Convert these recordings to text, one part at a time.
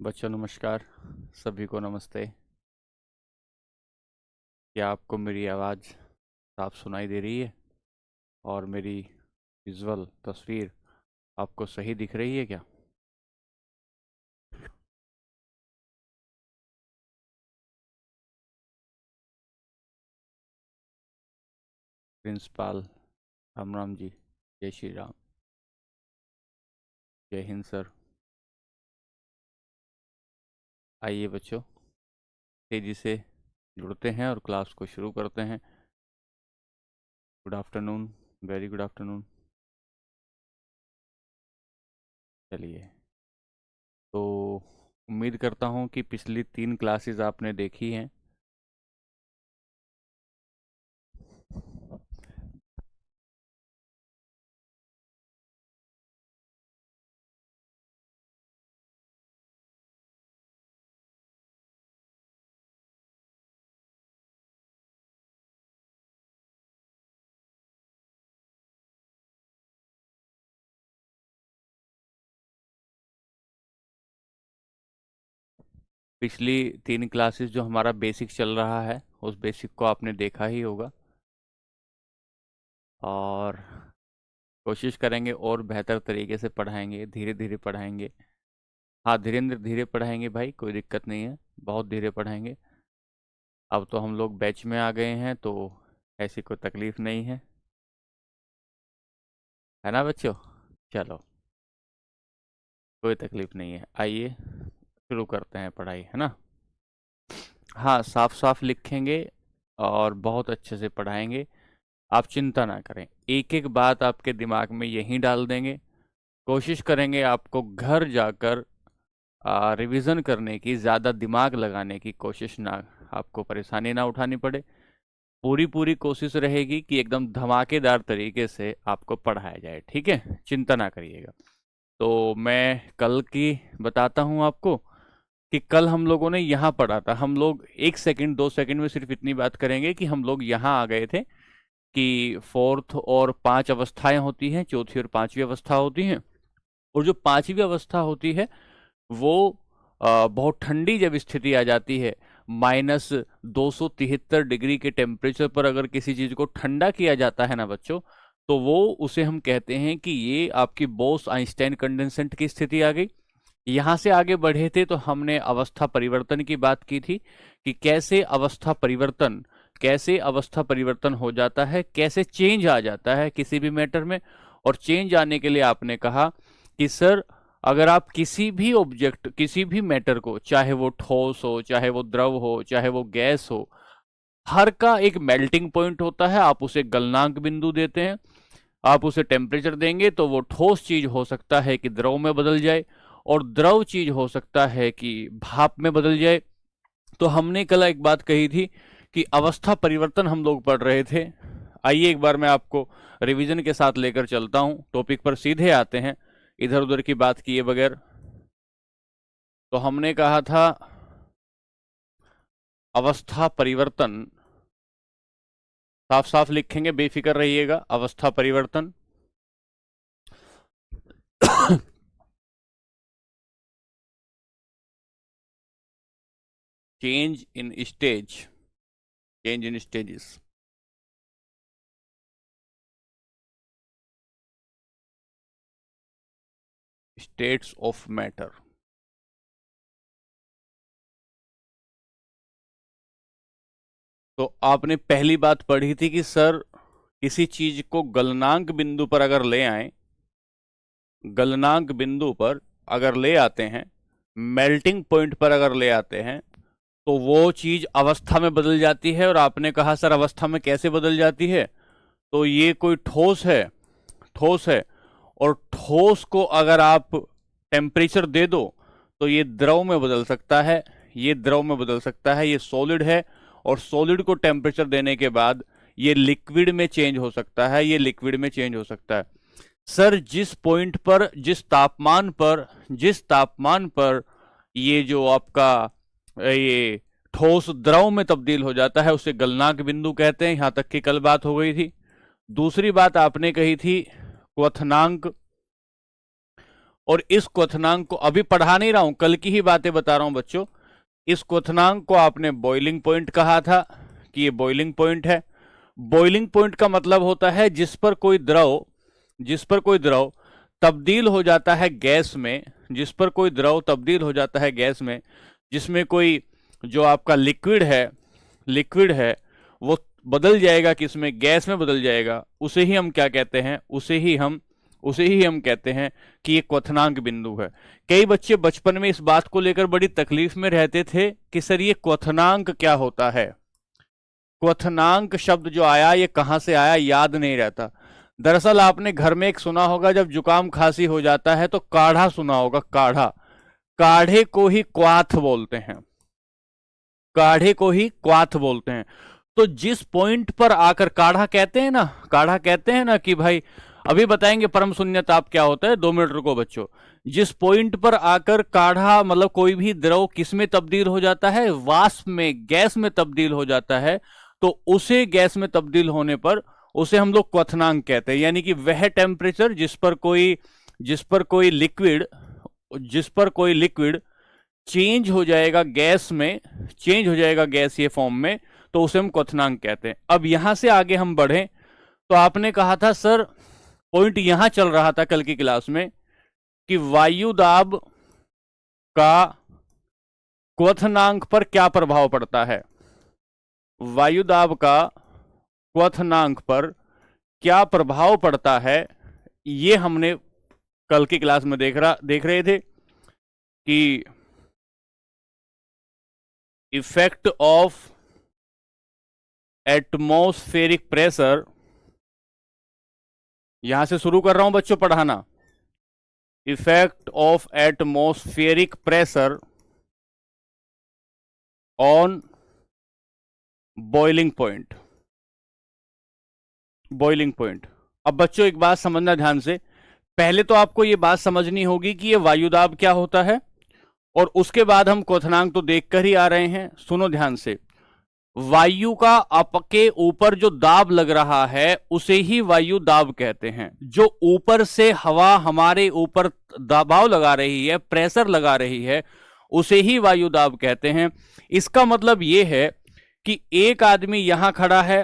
बच्चों नमस्कार। सभी को नमस्ते। क्या आपको मेरी आवाज़ साफ सुनाई दे रही है और मेरी विजुअल तस्वीर आपको सही दिख रही है क्या? प्रिंसिपाल राम राम जी। जय श्री राम। जय हिंद सर। आइए बच्चों, तेज़ी से जुड़ते हैं और क्लास को शुरू करते हैं। Good afternoon. Very good afternoon. चलिए, तो उम्मीद करता हूँ कि पिछली 3 क्लासेस आपने देखी हैं। पिछली 3 क्लासेस जो हमारा बेसिक चल रहा है उस बेसिक को आपने देखा ही होगा और कोशिश करेंगे और बेहतर तरीके से पढ़ाएंगे, धीरे धीरे पढ़ाएंगे। हाँ, धीरेन्द्र धीरे पढ़ाएंगे भाई, कोई दिक्कत नहीं है, बहुत धीरे पढ़ाएंगे। अब तो हम लोग बैच में आ गए हैं तो ऐसी कोई तकलीफ नहीं है ना बच्चों? चलो, कोई तकलीफ नहीं है। आइए शुरू करते हैं पढ़ाई, है ना? हाँ, साफ साफ लिखेंगे और बहुत अच्छे से पढ़ाएंगे। आप चिंता ना करें, एक एक बात आपके दिमाग में यहीं डाल देंगे। कोशिश करेंगे आपको घर जाकर रिवीजन करने की, ज़्यादा दिमाग लगाने की कोशिश ना, आपको परेशानी ना उठानी पड़े। पूरी पूरी कोशिश रहेगी कि एकदम धमाकेदार तरीके से आपको पढ़ाया जाए, ठीक है? चिंता ना करिएगा। तो मैं कल की बताता हूँ आपको कि कल हम लोगों ने यहाँ पढ़ा था। हम लोग 1 सेकंड 2 सेकंड में सिर्फ इतनी बात करेंगे कि हम लोग यहाँ आ गए थे कि फोर्थ और 5 अवस्थाएं होती हैं, चौथी और पांचवी अवस्था होती हैं। और जो पांचवी अवस्था होती है वो बहुत ठंडी जब स्थिति आ जाती है, -273 डिग्री के टेम्परेचर पर अगर किसी चीज को ठंडा किया जाता है ना बच्चों, तो वो उसे हम कहते हैं कि ये आपकी बोस आइंस्टाइन कंडेंसेंट की स्थिति आ गई। यहाँ से आगे बढ़े थे तो हमने अवस्था परिवर्तन की बात की थी कि कैसे अवस्था परिवर्तन हो जाता है, कैसे चेंज आ जाता है किसी भी मैटर में। और चेंज आने के लिए आपने कहा कि सर, अगर आप किसी भी ऑब्जेक्ट, किसी भी मैटर को, चाहे वो ठोस हो, चाहे वो द्रव हो, चाहे वो गैस हो, हर का एक मेल्टिंग पॉइंट होता है। आप उसे गलनांक बिंदु देते हैं। आप उसे टेम्परेचर देंगे तो वो ठोस चीज हो सकता है कि द्रव में बदल जाए, और द्रव चीज हो सकता है कि भाप में बदल जाए। तो हमने कल एक बात कही थी कि अवस्था परिवर्तन हम लोग पढ़ रहे थे। आइए एक बार मैं आपको रिवीजन के साथ लेकर चलता हूं, टॉपिक पर सीधे आते हैं, इधर उधर की बात किए बगैर। तो हमने कहा था अवस्था परिवर्तन, साफ साफ लिखेंगे, बेफिक्र रहिएगा। अवस्था परिवर्तन change in stage, change in stages, states of matter. तो आपने पहली बात पढ़ी थी कि सर, किसी चीज को गलनांक बिंदु पर अगर ले आए, गलनांक बिंदु पर अगर ले आते हैं, मेल्टिंग पॉइंट पर अगर ले आते हैं, तो वो चीज अवस्था में बदल जाती है। और आपने कहा सर, अवस्था में कैसे बदल जाती है? तो ये कोई ठोस है, ठोस है, और ठोस को अगर आप टेम्परेचर दे दो तो ये द्रव में बदल सकता है, ये द्रव में बदल सकता है, ये सॉलिड है। और सॉलिड को टेम्परेचर देने के बाद ये लिक्विड में चेंज हो सकता है, ये लिक्विड में चेंज हो सकता है। सर, जिस पॉइंट पर, जिस तापमान पर ये जो आपका ये ठोस द्रव में तब्दील हो जाता है उसे गलनांक बिंदु कहते हैं। यहां तक की कल बात हो गई थी। दूसरी बात आपने कही थी क्वथनांक, और इस क्वथनांक को अभी पढ़ा नहीं रहा हूं, कल की ही बातें बता रहा हूं बच्चों। इस क्वथनांक को आपने बॉइलिंग पॉइंट कहा था कि ये बॉइलिंग पॉइंट है। बॉइलिंग पॉइंट का मतलब होता है जिस पर कोई द्रव तब्दील हो जाता है गैस में, जिस पर कोई द्रव तब्दील हो जाता है गैस में, जिसमें कोई जो आपका लिक्विड है वो बदल जाएगा, किसमें, गैस में बदल जाएगा, उसे ही हम क्या कहते हैं, उसे ही हम कहते हैं कि ये क्वथनांक बिंदु है। कई बच्चे बचपन में इस बात को लेकर बड़ी तकलीफ में रहते थे कि सर ये क्वथनांक क्या होता है। क्वथनांक शब्द जो आया ये कहां से आया याद नहीं रहता। दरअसल आपने घर में एक सुना होगा, जब जुकाम खांसी हो जाता है तो काढ़ा सुना होगा, काढ़े को ही क्वाथ बोलते हैं, काढ़े को ही क्वाथ बोलते हैं। तो जिस पॉइंट पर आकर काढ़ा कहते हैं ना कि भाई अभी बताएंगे परम शून्यताप क्या होता है, 2 मिनट रुको बच्चों। जिस पॉइंट पर आकर काढ़ा मतलब कोई भी द्रव किस में तब्दील हो जाता है, वाष्प में, गैस में तब्दील हो जाता है, तो उसे गैस में तब्दील होने पर उसे हम लोग क्वथनांक कहते हैं। यानी कि वह टेम्परेचर जिस पर कोई लिक्विड चेंज हो जाएगा गैस में, गैसीय फॉर्म में, तो उसे हम क्वथनांक कहते हैं। अब यहां से आगे हम बढ़ें तो आपने कहा था सर, पॉइंट यहां चल रहा था कल की क्लास में कि वायु दाब का क्वथनांक पर क्या प्रभाव पड़ता है, वायु दाब का क्वथनांक पर क्या प्रभाव पड़ता है, ये हमने कल की क्लास में देख रहे थे कि इफेक्ट ऑफ एटमॉस्फेरिक प्रेशर, यहां से शुरू कर रहा हूं बच्चों पढ़ाना, effect of atmospheric pressure on boiling point. अब बच्चों एक बात समझना ध्यान से, पहले तो आपको यह बात समझनी होगी कि यह वायुदाब क्या होता है, और उसके बाद हम क्वथनांक तो देखकर ही आ रहे हैं। सुनो ध्यान से, वायु का आपके ऊपर जो दाब लग रहा है उसे ही वायु दाब कहते हैं। जो ऊपर से हवा हमारे ऊपर दबाव लगा रही है, प्रेशर लगा रही है, उसे ही वायु दाब कहते हैं। इसका मतलब यह है कि एक आदमी यहां खड़ा है,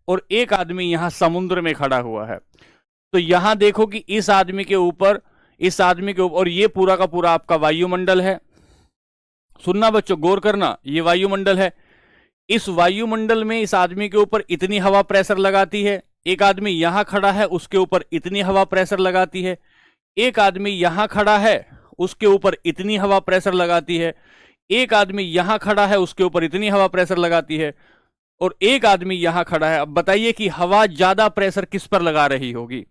और एक आदमी यहां समुद्र में खड़ा हुआ है। तो यहां देखो कि इस आदमी के ऊपर और ये पूरा का पूरा आपका वायुमंडल है। सुनना बच्चों, गौर करना, ये वायुमंडल है। इस वायुमंडल में इस आदमी के ऊपर इतनी हवा प्रेशर लगाती है, एक आदमी यहां खड़ा है उसके ऊपर इतनी हवा प्रेशर लगाती है, एक आदमी यहां खड़ा है उसके ऊपर इतनी हवा प्रेशर लगाती है, एक आदमी यहां खड़ा है उसके ऊपर इतनी हवा प्रेशर लगाती है, और एक आदमी यहां खड़ा है। अब बताइए कि हवा ज्यादा प्रेशर किस पर लगा रही होगी?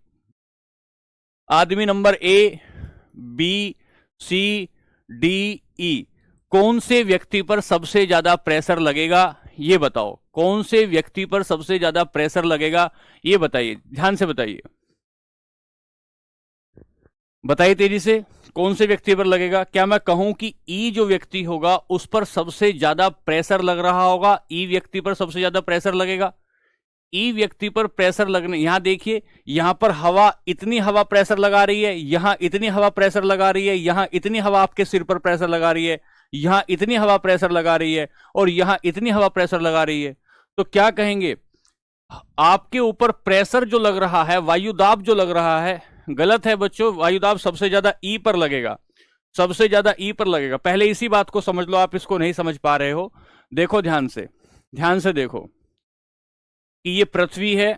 आदमी number A, B, C, D, E, कौन से व्यक्ति पर सबसे ज्यादा प्रेशर लगेगा ये बताओ, कौन से व्यक्ति पर सबसे ज्यादा प्रेशर लगेगा ये बताइए, ध्यान से बताइए, बताइए तेजी से, कौन से व्यक्ति पर लगेगा? क्या मैं कहूं कि ई जो व्यक्ति होगा उस पर सबसे ज्यादा प्रेशर लग रहा होगा, ई व्यक्ति पर सबसे ज्यादा प्रेशर लगेगा? ई व्यक्ति पर प्रेशर लगने, यहां देखिए, यहां पर हवा, इतनी हवा प्रेशर लगा रही है, यहां इतनी हवा प्रेशर लगा रही है, यहां इतनी हवा आपके सिर पर प्रेशर लगा रही है, यहां इतनी हवा प्रेशर लगा रही है, और यहां इतनी हवा प्रेशर लगा रही है। तो क्या कहेंगे, आपके ऊपर प्रेशर जो लग रहा है, वायुदाब जो लग रहा है, गलत है बच्चों। वायुदाब सबसे ज्यादा ई पर लगेगा, सबसे ज्यादा ई पर लगेगा। पहले इसी बात को समझ लो, आप इसको नहीं समझ पा रहे हो। देखो ध्यान से देखो कि ये पृथ्वी है,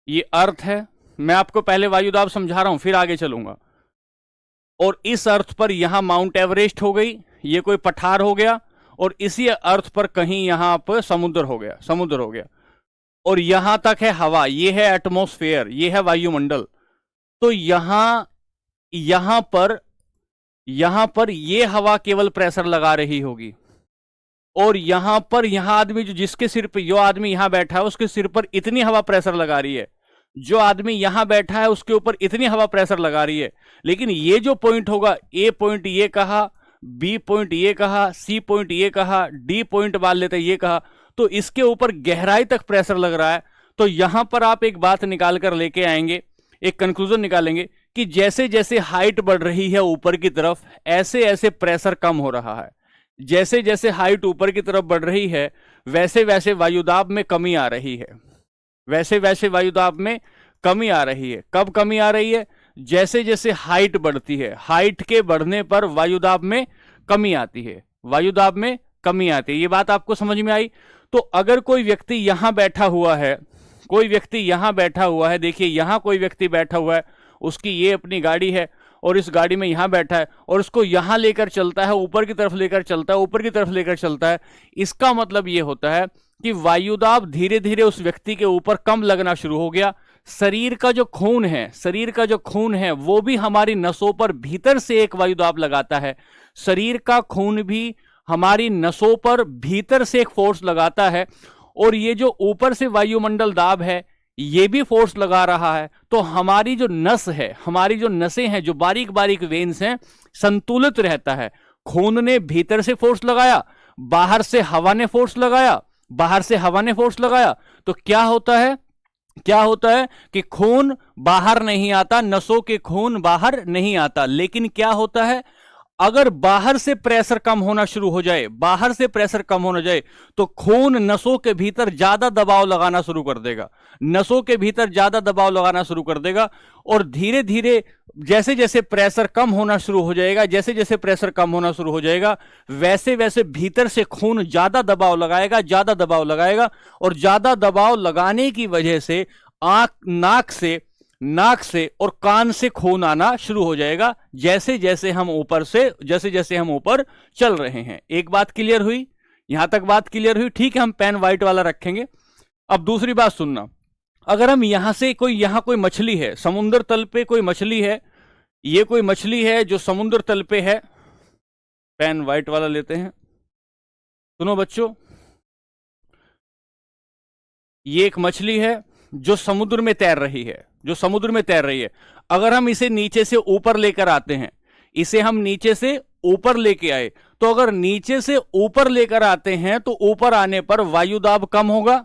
ये अर्थ है। मैं आपको पहले वायुदाब समझा रहा हूं, फिर आगे चलूंगा। और इस अर्थ पर यहां माउंट एवरेस्ट हो गई, ये कोई पठार हो गया, और इसी अर्थ पर कहीं यहां पर समुद्र हो गया, और यहां तक है हवा, ये है एटमॉस्फेयर, ये है वायुमंडल। तो यहां पर ये हवा केवल प्रेशर लगा रही होगी, और यहां आदमी जिसके सिर पे, जो आदमी यहां बैठा है उसके सिर पर इतनी हवा प्रेशर लगा रही है, जो आदमी यहां बैठा है उसके ऊपर इतनी हवा प्रेशर लगा रही है। लेकिन ये जो पॉइंट होगा, ए पॉइंट ये कहा, बी पॉइंट ये कहा, सी पॉइंट ये कहा, डी पॉइंट मान लेते ये कहा, तो इसके ऊपर गहराई तक प्रेशर लग रहा है। तो यहां पर आप एक बात निकाल कर लेके आएंगे, एक कंक्लूजन निकालेंगे कि जैसे जैसे हाइट बढ़ रही है ऊपर की तरफ, ऐसे ऐसे प्रेशर कम हो रहा है। जैसे जैसे हाइट ऊपर की तरफ बढ़ रही है, वैसे वैसे वायुदाब में कमी आ रही है। वैसे वैसे वायुदाब में कमी आ रही है। कब कमी आ रही है? जैसे जैसे हाइट बढ़ती है, हाइट के बढ़ने पर वायुदाब में कमी आती है। वायुदाब में कमी आती है। ये बात आपको समझ में आई? तो अगर कोई व्यक्ति यहां बैठा हुआ है, कोई व्यक्ति यहां बैठा हुआ है, देखिए यहां कोई व्यक्ति बैठा हुआ है, उसकी ये अपनी गाड़ी है और इस गाड़ी में यहां बैठा है और उसको यहां लेकर चलता है, ऊपर की तरफ लेकर चलता है, ऊपर की तरफ लेकर चलता है। इसका मतलब ये होता है कि वायुदाब धीरे धीरे उस व्यक्ति के ऊपर कम लगना शुरू हो गया। शरीर का जो खून है, शरीर का जो खून है वो भी हमारी नसों पर भीतर से एक वायुदाब लगाता है। शरीर का खून भी हमारी नसों पर भीतर से एक फोर्स लगाता है और ये जो ऊपर से वायुमंडल दाब है ये भी फोर्स लगा रहा है। तो हमारी जो नस है, हमारी जो नसें हैं, जो बारीक बारीक वेन्स हैं, संतुलित रहता है। खून ने भीतर से फोर्स लगाया, बाहर से हवा ने फोर्स लगाया, बाहर से हवा ने फोर्स लगाया, तो क्या होता है? क्या होता है कि खून बाहर नहीं आता, नसों के खून बाहर नहीं आता। लेकिन क्या होता है, अगर बाहर से प्रेशर कम होना शुरू हो जाए, बाहर से प्रेशर कम होना जाए, तो खून नसों के भीतर ज्यादा दबाव लगाना शुरू कर देगा, नसों के भीतर ज्यादा दबाव लगाना शुरू कर देगा। और धीरे धीरे जैसे जैसे प्रेशर कम होना शुरू हो जाएगा, जैसे जैसे प्रेशर कम होना शुरू हो जाएगा, वैसे वैसे भीतर से खून ज्यादा दबाव लगाएगा, ज्यादा दबाव लगाएगा। और ज्यादा दबाव लगाने की वजह से नाक से और कान से खून आना शुरू हो जाएगा, जैसे जैसे हम ऊपर चल रहे हैं। एक बात क्लियर हुई? यहां तक बात क्लियर हुई? ठीक है, हम पेन व्हाइट वाला रखेंगे। अब दूसरी बात सुनना, अगर हम यहां कोई मछली है, समुद्र तल पे कोई मछली है, ये कोई मछली है जो समुद्र तल पे है, पेन व्हाइट वाला लेते हैं। सुनो बच्चों, ये एक मछली है जो समुद्र में तैर रही है, जो समुद्र में तैर रही है। अगर हम इसे नीचे से ऊपर लेकर आते हैं, इसे हम नीचे से ऊपर लेके आए, तो अगर नीचे से ऊपर लेकर आते हैं तो ऊपर आने पर वायुदाब कम होगा,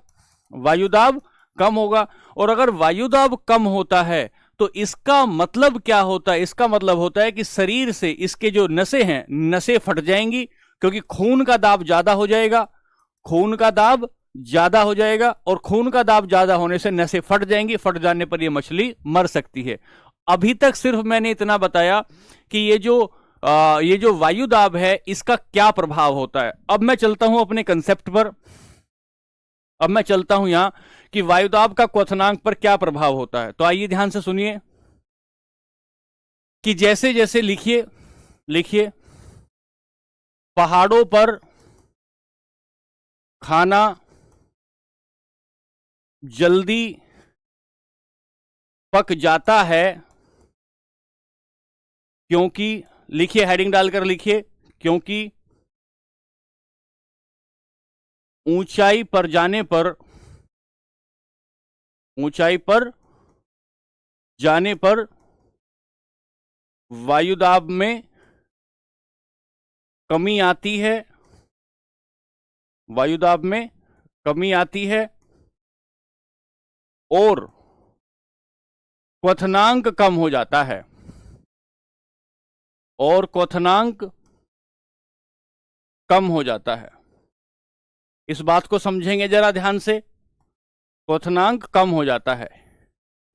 वायुदाब कम होगा। और अगर वायुदाब कम होता है तो इसका मतलब क्या होता है? इसका मतलब होता है कि शरीर से इसके जो नसें हैं, नसें फट जाएंगी, क्योंकि खून का दाब ज्यादा हो जाएगा, खून का दाब ज्यादा हो जाएगा। और खून का दाब ज्यादा होने से नसें फट जाएंगी, फट जाने पर यह मछली मर सकती है। अभी तक सिर्फ मैंने इतना बताया कि ये जो वायु दाब है इसका क्या प्रभाव होता है। अब मैं चलता हूं अपने कंसेप्ट पर, अब मैं चलता हूं यहां कि वायुदाब का क्वथनांक पर क्या प्रभाव होता है। तो आइए ध्यान से सुनिए कि जैसे जैसे लिखिए पहाड़ों पर खाना जल्दी पक जाता है क्योंकि, लिखिए हेडिंग डालकर लिखिए, क्योंकि ऊंचाई पर जाने पर वायुदाब में कमी आती है, वायुदाब में कमी आती है और क्वथनांक कम हो जाता है, और क्वथनांक कम हो जाता है। इस बात को समझेंगे जरा ध्यान से, क्वथनांक कम हो जाता है।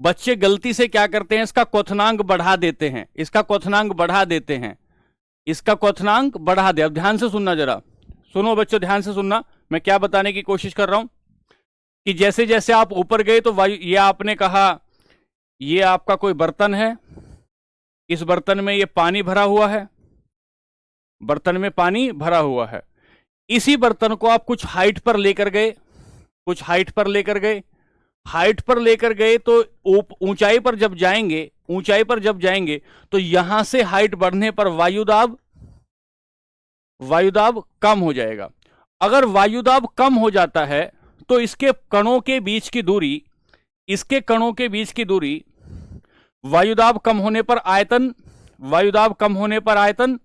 बच्चे गलती से क्या करते हैं, इसका क्वथनांक बढ़ा देते हैं, इसका क्वथनांक बढ़ा देते हैं, इसका क्वथनांक बढ़ा दे। अब ध्यान से सुनना, जरा सुनो बच्चों, ध्यान से सुनना, मैं क्या बताने की कोशिश कर रहा हूं कि जैसे जैसे आप ऊपर गए तो वायु, ये आपने कहा ये आपका कोई बर्तन है, इस बर्तन में ये पानी भरा हुआ है, बर्तन में पानी भरा हुआ है। इसी बर्तन को आप कुछ हाइट पर लेकर गए, कुछ हाइट पर लेकर गए, हाइट पर लेकर गए तो ऊंचाई पर जब जाएंगे, ऊंचाई पर जब जाएंगे तो यहां से हाइट बढ़ने पर वायुदाब कम हो जाएगा। अगर वायुदाब कम हो जाता है तो इसके कणों के बीच की दूरी, इसके कणों के बीच की दूरी, वायुदाब कम होने पर आयतन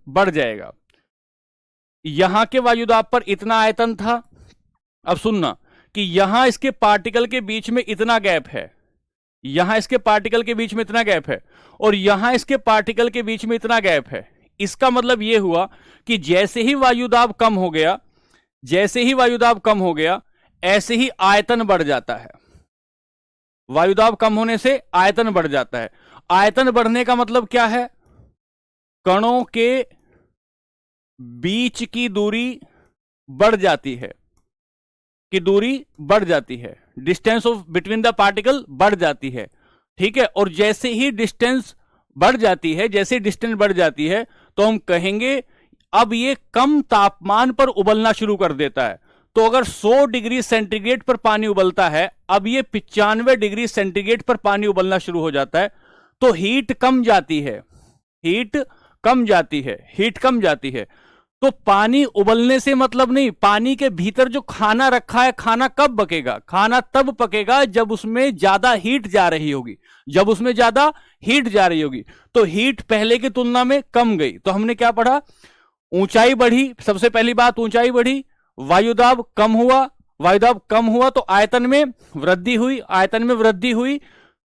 बढ़ जाएगा। यहां के वायुदाब पर इतना आयतन था, अब सुनना कि यहां इसके पार्टिकल के बीच में इतना गैप है, यहां इसके पार्टिकल के बीच में इतना गैप है और यहां इसके पार्टिकल के बीच में इतना गैप है। इसका मतलब यह हुआ कि जैसे ही वायुदाब कम हो गया, जैसे ही वायुदाब कम हो गया, ऐसे ही आयतन बढ़ जाता है। वायुदाब कम होने से आयतन बढ़ जाता है। आयतन बढ़ने का मतलब क्या है? कणों के बीच की दूरी बढ़ जाती है, की दूरी बढ़ जाती है, distance of between the particle बढ़ जाती है। ठीक है, और जैसे ही डिस्टेंस बढ़ जाती है, जैसे डिस्टेंस बढ़ जाती है, तो हम कहेंगे अब ये कम तापमान पर उबलना शुरू कर देता है। तो अगर 100 डिग्री सेंटीग्रेड पर पानी उबलता है, अब ये 95 डिग्री सेंटीग्रेड पर पानी उबलना शुरू हो जाता है, तो हीट कम जाती है, हीट कम जाती है, हीट कम जाती है। तो पानी उबलने से मतलब नहीं, पानी के भीतर जो खाना रखा है, खाना कब पकेगा? खाना तब पकेगा जब उसमें ज्यादा हीट जा रही होगी, जब उसमें ज्यादा हीट जा रही होगी। तो हीट पहले की तुलना में कम गई, तो हमने क्या पढ़ा? ऊंचाई बढ़ी, सबसे पहली बात ऊंचाई बढ़ी, वायुदाब कम हुआ, वायुदाब कम हुआ तो आयतन में वृद्धि हुई, आयतन में वृद्धि हुई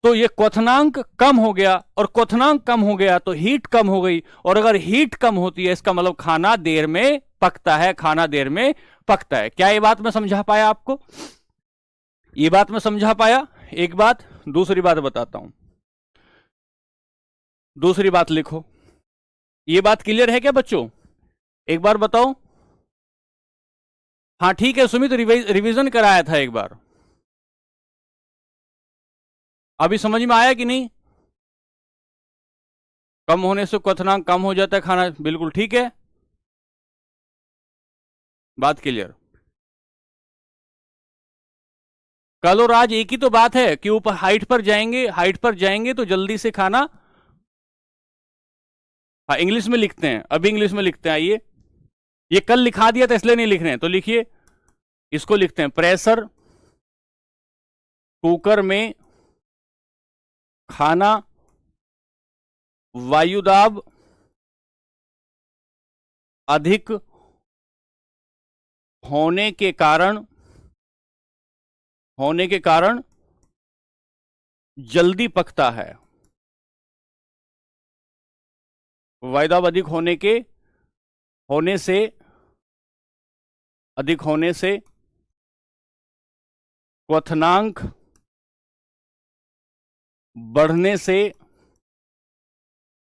तो ये क्वथनांक कम हो गया, और क्वथनांक कम हो गया तो हीट कम हो गई, और अगर हीट कम होती है इसका मतलब खाना देर में पकता है, खाना देर में पकता है। क्या ये बात मैं समझा पाया आपको? ये बात मैं समझा पाया? एक बात, दूसरी बात बताता हूं, दूसरी बात लिखो। ये बात क्लियर है क्या बच्चों? एक बार बताओ। हाँ ठीक है सुमित, रिवीजन कराया था एक बार, अभी समझ में आया कि नहीं? कम होने से क्वथनांक कम हो जाता है, खाना, बिल्कुल ठीक है, बात क्लियर। कल और आज एक ही तो बात है कि ऊपर हाइट पर जाएंगे, हाइट पर जाएंगे तो जल्दी से खाना। हाँ इंग्लिश में लिखते हैं, अभी इंग्लिश में लिखते हैं, आइए। ये कल लिखा दिया था इसलिए नहीं लिख रहे हैं, तो लिखिए, इसको लिखते हैं, प्रेशर कुकर में खाना वायुदाब अधिक होने के कारण, होने के कारण जल्दी पकता है। वायुदाब अधिक होने के, होने से, अधिक होने से क्वथनांक बढ़ने से,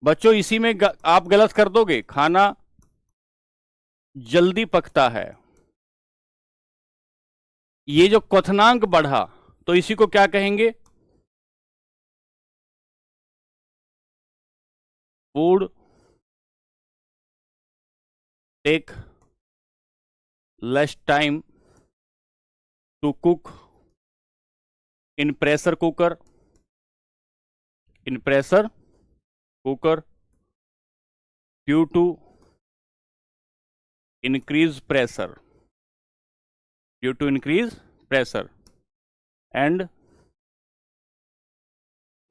बच्चों इसी में आप गलत कर दोगे, खाना जल्दी पकता है। ये जो क्वथनांक बढ़ा तो इसी को क्या कहेंगे? Food take less time to cook in pressure cooker, in pressure cooker due to increase pressure, due to increase pressure and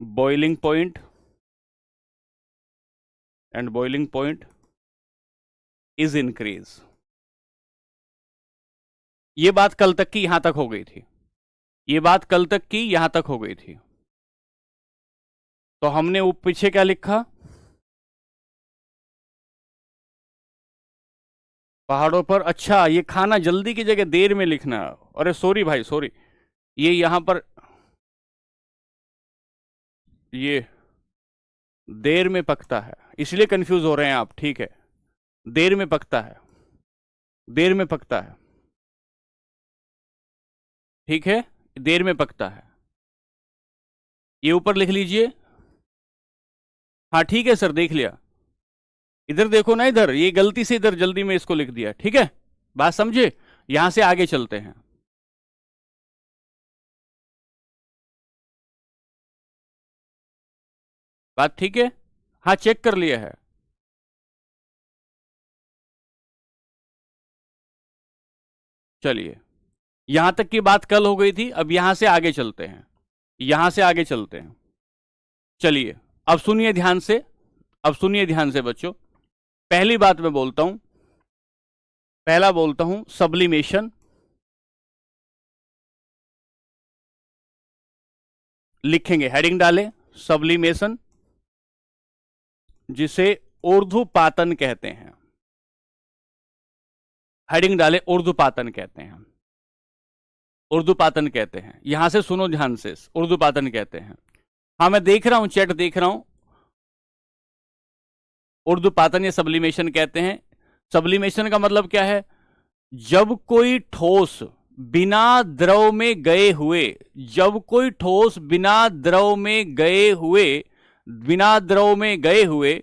boiling point, and boiling point is increase। ये बात कल तक की यहां तक हो गई थी, ये बात कल तक की यहां तक हो गई थी। तो हमने पीछे क्या लिखा? पहाड़ों पर, अच्छा ये खाना जल्दी की जगह देर में लिखना। अरे सॉरी भाई सॉरी, ये यहां पर ये देर में पकता है, इसलिए कंफ्यूज हो रहे हैं आप, ठीक है, देर में पकता है, देर में पकता है, ठीक है, देर में पकता है, ये ऊपर लिख लीजिए। हाँ ठीक है सर, देख लिया, इधर देखो ना, इधर ये गलती से इधर जल्दी में इसको लिख दिया, ठीक है, बात समझे? यहां से आगे चलते हैं। बात ठीक है? हाँ चेक कर लिया है। चलिए, यहां तक की बात कल हो गई थी, अब यहां से आगे चलते हैं, यहां से आगे चलते हैं। चलिए अब सुनिए ध्यान से, अब सुनिए ध्यान से बच्चों। पहली बात मैं बोलता हूं, पहला बोलता हूं सब्लिमेशन, लिखेंगे, हेडिंग डालें सब्लिमेशन, जिसे ऊर्ध्वपातन कहते हैं। हेडिंग डालें ऊर्ध्वपातन कहते हैं, ऊर्ध्वपातन कहते हैं। यहां से सुनो ध्यान से, ऊर्ध्वपातन कहते हैं। हाँ मैं देख रहा हूं, चैट देख रहा हूं। ऊर्ध्वपातन या सब्लिमेशन कहते हैं। सब्लिमेशन का मतलब क्या है? जब कोई ठोस बिना द्रव में गए हुए, जब कोई ठोस बिना द्रव में गए हुए, बिना द्रव में गए हुए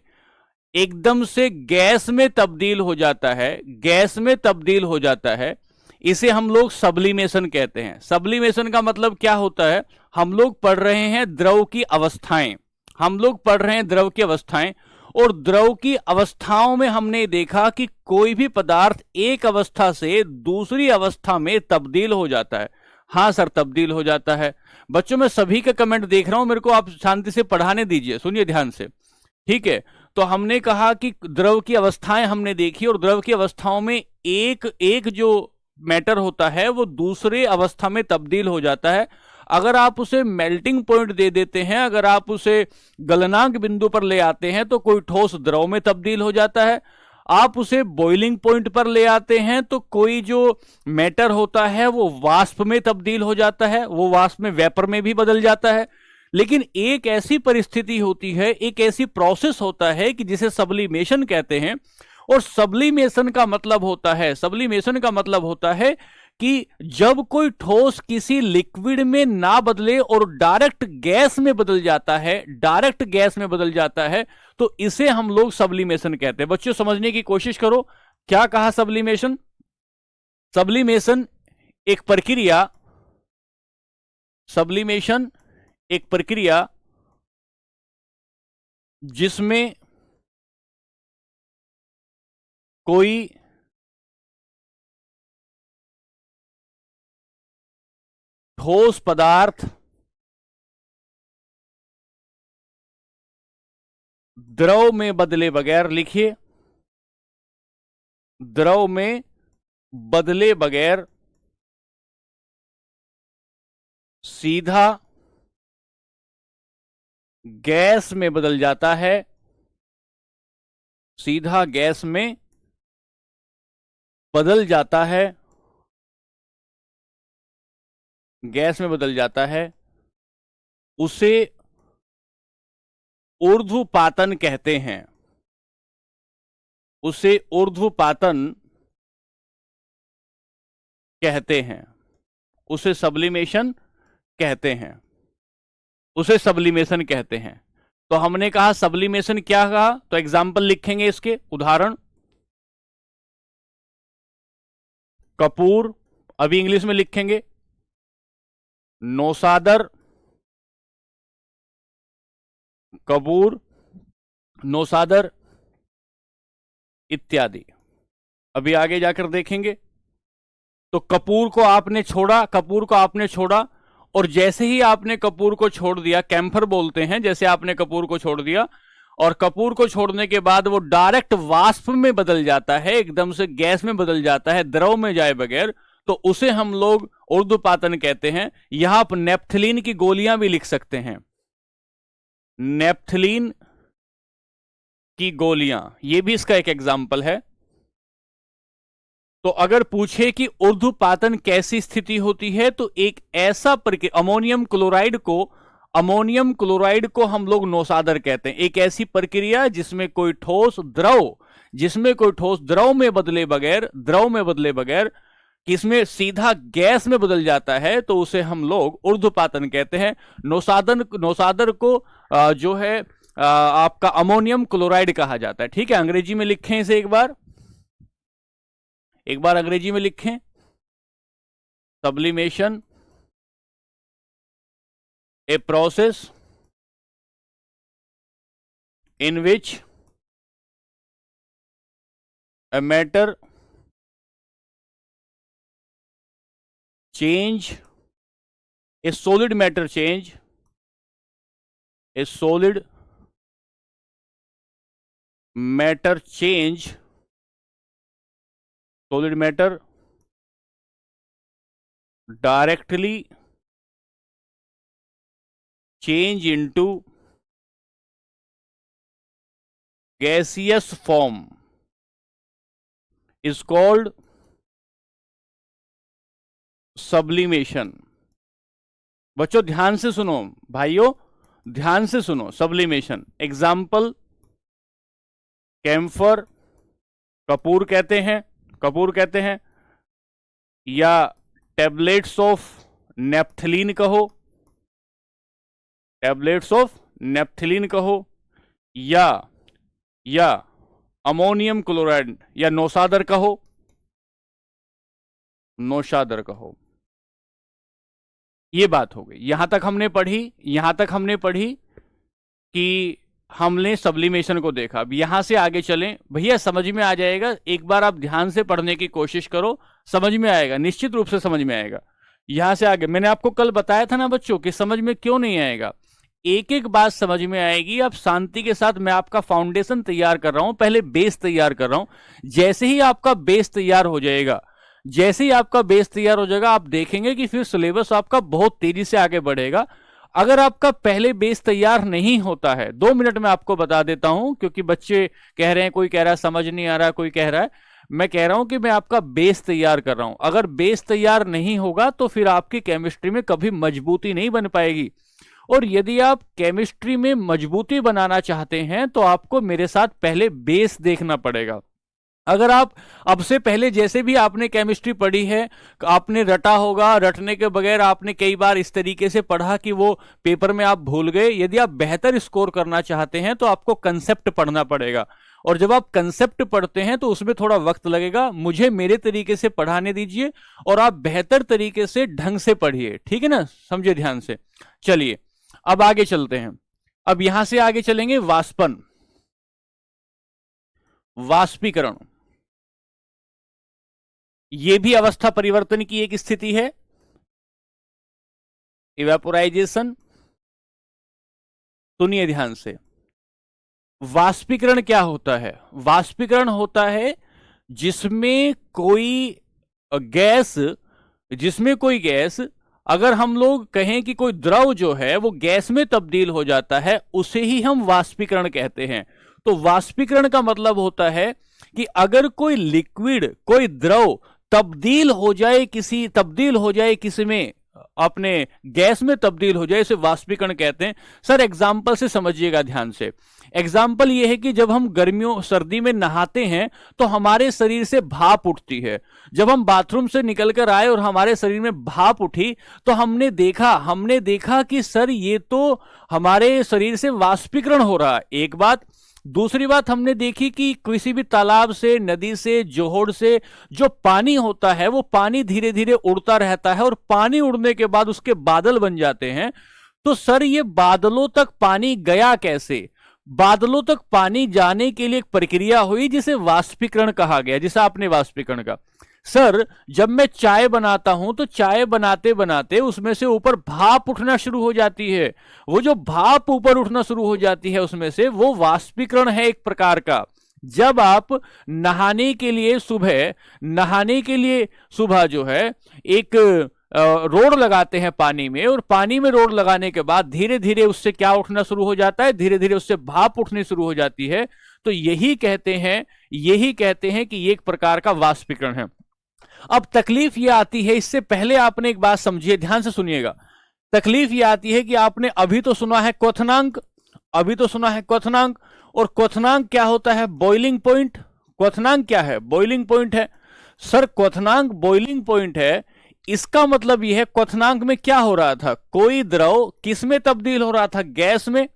एकदम से गैस में तब्दील हो जाता है, गैस में तब्दील हो जाता है, इसे हम लोग सब्लिमेशन कहते हैं। सब्लिमेशन का मतलब क्या होता है? हम लोग पढ़ रहे हैं द्रव की अवस्थाएं, हम लोग पढ़ रहे हैं द्रव की अवस्थाएं, और द्रव की अवस्थाओं में हमने देखा कि कोई भी पदार्थ एक अवस्था से दूसरी अवस्था में तब्दील हो जाता है। हाँ सर, तब्दील हो जाता है। बच्चों मैं सभी का कमेंट देख रहा हूं, मेरे को आप शांति से पढ़ाने दीजिए, सुनिए ध्यान से, ठीक है? तो हमने कहा कि द्रव की अवस्थाएं हमने देखी, और द्रव की अवस्थाओं में एक एक जो मैटर होता है वो दूसरे अवस्था में तब्दील हो जाता है। अगर आप उसे मेल्टिंग पॉइंट दे देते हैं, अगर आप उसे गलनांक बिंदु पर ले आते हैं तो कोई ठोस द्रव में तब्दील हो जाता है। आप उसे बॉइलिंग पॉइंट पर ले आते हैं तो कोई जो मैटर होता है वो वाष्प में तब्दील हो जाता है, वो वाष्प में वेपर में भी बदल जाता है। लेकिन एक ऐसी परिस्थिति होती है, एक ऐसी प्रोसेस होता है कि जिसे सब्लिमेशन कहते हैं। और सब्लिमेशन का मतलब होता है, सब्लिमेशन का मतलब होता है कि जब कोई ठोस किसी लिक्विड में ना बदले और डायरेक्ट गैस में बदल जाता है, डायरेक्ट गैस में बदल जाता है, तो इसे हम लोग सब्लिमेशन कहते हैं। बच्चों समझने की कोशिश करो, क्या कहा सब्लिमेशन? सब्लिमेशन एक प्रक्रिया, सब्लिमेशन एक प्रक्रिया जिसमें कोई ठोस पदार्थ द्रव में बदले बगैर, लिखिए, द्रव में बदले बगैर सीधा गैस में बदल जाता है, सीधा गैस में बदल जाता है, गैस में बदल जाता है, उसे ऊर्ध्वपातन कहते हैं, उसे ऊर्ध्वपातन कहते हैं, उसे सब्लिमेशन कहते हैं, उसे सब्लिमेशन कहते हैं। तो हमने कहा सब्लिमेशन क्या कहा, तो एग्जाम्पल लिखेंगे इसके, उदाहरण, कपूर, अभी इंग्लिश में लिखेंगे, नौसादर, कपूर, नौसादर इत्यादि। अभी आगे जाकर देखेंगे। तो कपूर को आपने छोड़ा, कपूर को आपने छोड़ा, और जैसे ही आपने कपूर को छोड़ दिया, कैम्फर बोलते हैं, जैसे आपने कपूर को छोड़ दिया, और कपूर को छोड़ने के बाद वो डायरेक्ट वाष्प में बदल जाता है, एकदम से गैस में बदल जाता है, द्रव में जाए बगैर, तो उसे हम लोग ऊर्ध्वपातन कहते हैं। यहां आप नेप्थलीन की गोलियां भी लिख सकते हैं, नेप्थलीन की गोलियां, ये भी इसका एक एग्जाम्पल है। तो अगर पूछे कि ऊर्ध्वपातन कैसी स्थिति होती है, तो एक ऐसा प्रक्रिया, अमोनियम क्लोराइड को हम लोग नौसादर कहते हैं। एक ऐसी प्रक्रिया जिसमें कोई ठोस द्रव, जिसमें कोई ठोस द्रव में बदले बगैर, द्रव में बदले बगैर किसमें सीधा गैस में बदल जाता है, तो उसे हम लोग ऊर्ध्वपातन कहते हैं। नौसादर को जो है आपका अमोनियम क्लोराइड कहा जाता है। ठीक है, अंग्रेजी में लिखें इसे एक बार, एक बार अंग्रेजी में लिखें, sublimation a process in which a matter change, a solid matter change, a solid matter change, solid matter directly change into gaseous form is called sublimation। बच्चों ध्यान से सुनो, भाइयों ध्यान से सुनो, सब्लिमेशन एग्जाम्पल कैम्फर, कपूर कहते हैं, या टेबलेट्स ऑफ नेप्थलीन कहो, या अमोनियम क्लोराइड या नौशादर कहो। ये बात हो गई। यहां तक हमने पढ़ी कि हमने सब्लिमेशन को देखा। अब यहां से आगे चलें, भैया समझ में आ जाएगा, एक बार आप ध्यान से पढ़ने की कोशिश करो, समझ में आएगा, निश्चित रूप से समझ में आएगा। यहां से आगे मैंने आपको कल बताया था ना बच्चों कि समझ में क्यों नहीं आएगा, एक एक बात समझ में आएगी। अब शांति के साथ मैं आपका फाउंडेशन तैयार कर रहा हूं, पहले बेस तैयार कर रहा हूं। जैसे ही आपका बेस तैयार हो जाएगा, आप देखेंगे कि फिर सिलेबस आपका बहुत तेजी से आगे बढ़ेगा। अगर आपका पहले बेस तैयार नहीं होता है, 2 मिनट में आपको बता देता हूं, क्योंकि बच्चे कह रहे हैं, कोई कह रहा है समझ नहीं आ रहा, कोई कह रहा है, मैं कह रहा हूं कि मैं आपका बेस तैयार कर रहा हूं। अगर बेस तैयार नहीं होगा तो फिर आपकी केमिस्ट्री में कभी मजबूती नहीं बन पाएगी। और यदि आप केमिस्ट्री में मजबूती बनाना चाहते हैं तो आपको मेरे साथ पहले बेस देखना पड़ेगा। अगर आप अब से पहले जैसे भी आपने केमिस्ट्री पढ़ी है, आपने रटा होगा, रटने के बगैर आपने कई बार इस तरीके से पढ़ा कि वो पेपर में आप भूल गए। यदि आप बेहतर स्कोर करना चाहते हैं तो आपको कंसेप्ट पढ़ना पड़ेगा, और जब आप कंसेप्ट पढ़ते हैं तो उसमें थोड़ा वक्त लगेगा। मुझे मेरे तरीके से पढ़ाने दीजिए और आप बेहतर तरीके से ढंग से पढ़िए, ठीक है ना, समझे ध्यान से। चलिए अब आगे चलते हैं। अब यहां से आगे चलेंगे वाष्पीकरण। यह भी अवस्था परिवर्तन की एक स्थिति है, इवेपोराइजेशन। सुनिए ध्यान से, वाष्पीकरण क्या होता है? वाष्पीकरण होता है जिसमें कोई गैस, अगर हम लोग कहें कि कोई द्रव जो है वो गैस में तब्दील हो जाता है, उसे ही हम वाष्पीकरण कहते हैं। तो वाष्पीकरण का मतलब होता है कि अगर कोई लिक्विड, कोई द्रव तब्दील हो जाए किसी में, अपने गैस में तब्दील हो जाए, इसे वाष्पीकरण कहते हैं। सर एग्जाम्पल से समझिएगा ध्यान से। एग्जाम्पल यह है कि जब हम गर्मियों सर्दी में नहाते हैं तो हमारे शरीर से भाप उठती है। जब हम बाथरूम से निकलकर आए और हमारे शरीर में भाप उठी तो हमने देखा कि सर ये तो हमारे शरीर से वाष्पीकरण हो रहा है, एक बात। दूसरी बात हमने देखी कि किसी भी तालाब से, नदी से, जोहड़ से जो पानी होता है वो पानी धीरे धीरे उड़ता रहता है, और पानी उड़ने के बाद उसके बादल बन जाते हैं। तो सर ये बादलों तक पानी गया कैसे? बादलों तक पानी जाने के लिए एक प्रक्रिया हुई जिसे वाष्पीकरण कहा गया, जिसे आपने वाष्पीकरण कहा। सर जब मैं चाय बनाता हूं तो चाय बनाते बनाते उसमें से ऊपर भाप उठना शुरू हो जाती है। वो जो भाप ऊपर उठना शुरू हो जाती है उसमें से, वो वाष्पीकरण है एक प्रकार का। जब आप नहाने के लिए सुबह जो है एक रोड लगाते हैं पानी में, और पानी में रोड लगाने के बाद धीरे धीरे उससे क्या उठना शुरू हो जाता है, धीरे धीरे उससे भाप उठनी शुरू हो जाती है। तो यही कहते हैं कि ये एक प्रकार का वाष्पीकरण है। अब तकलीफ ये आती है, इससे पहले आपने एक बात समझिए, ध्यान से सुनिएगा। तकलीफ ये आती है कि आपने अभी तो सुना है क्वथनांक, और क्वथनांक क्या होता है? Boiling point. क्वथनांक क्या है? बॉइलिंग पॉइंट है। सर क्वथनांक बॉइलिंग पॉइंट है, इसका मतलब यह है क्वथनांक में क्या हो रहा था? कोई द्रव किस में तब्दील हो रहा था? गैस में।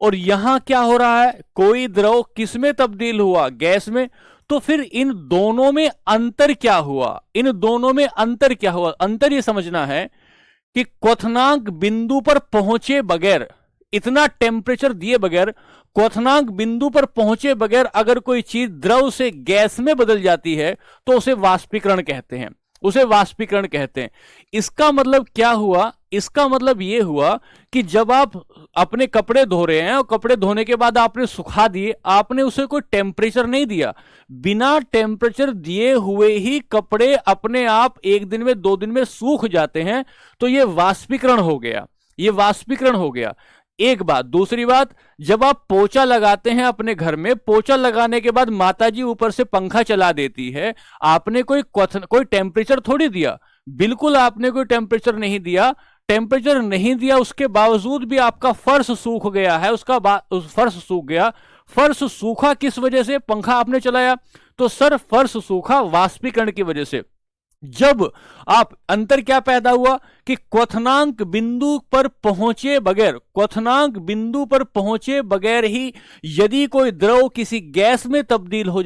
और यहां क्या हो रहा है? कोई द्रव किस में तब्दील हुआ? गैस में। तो फिर इन दोनों में अंतर क्या हुआ? अंतर ये समझना है कि क्वथनांक बिंदु पर पहुंचे बगैर, इतना टेम्परेचर दिए बगैर, क्वथनांक बिंदु पर पहुंचे बगैर अगर कोई चीज द्रव से गैस में बदल जाती है तो उसे वाष्पीकरण कहते हैं। इसका मतलब क्या हुआ? इसका मतलब यह हुआ कि जब आप अपने कपड़े धो रहे हैं और कपड़े धोने के बाद आपने सुखा दिए, आपने उसे कोई टेम्परेचर नहीं दिया, बिना टेम्परेचर दिए हुए ही कपड़े अपने आप 1 दिन में 2 दिन में सूख जाते हैं, तो यह वाष्पीकरण हो गया। ये वाष्पीकरण हो गया। एक बात। दूसरी बात, जब आप पोछा लगाते हैं अपने घर में, पोछा लगाने के बाद माताजी ऊपर से पंखा चला देती है, आपने कोई टेम्परेचर थोड़ी दिया, बिल्कुल आपने कोई टेम्परेचर नहीं दिया। टेम्परेचर नहीं दिया उसके बावजूद भी आपका फर्श सूख गया है, फर्श सूख गया। फर्श सूखा किस वजह से? पंखा आपने चलाया। तो सर फर्श सूखा वाष्पीकरण की वजह से। जब आप अंतर क्या पैदा हुआ कि क्वथनांक बिंदु पर पहुंचे बगैर ही यदि कोई द्रव किसी गैस में तब्दील हो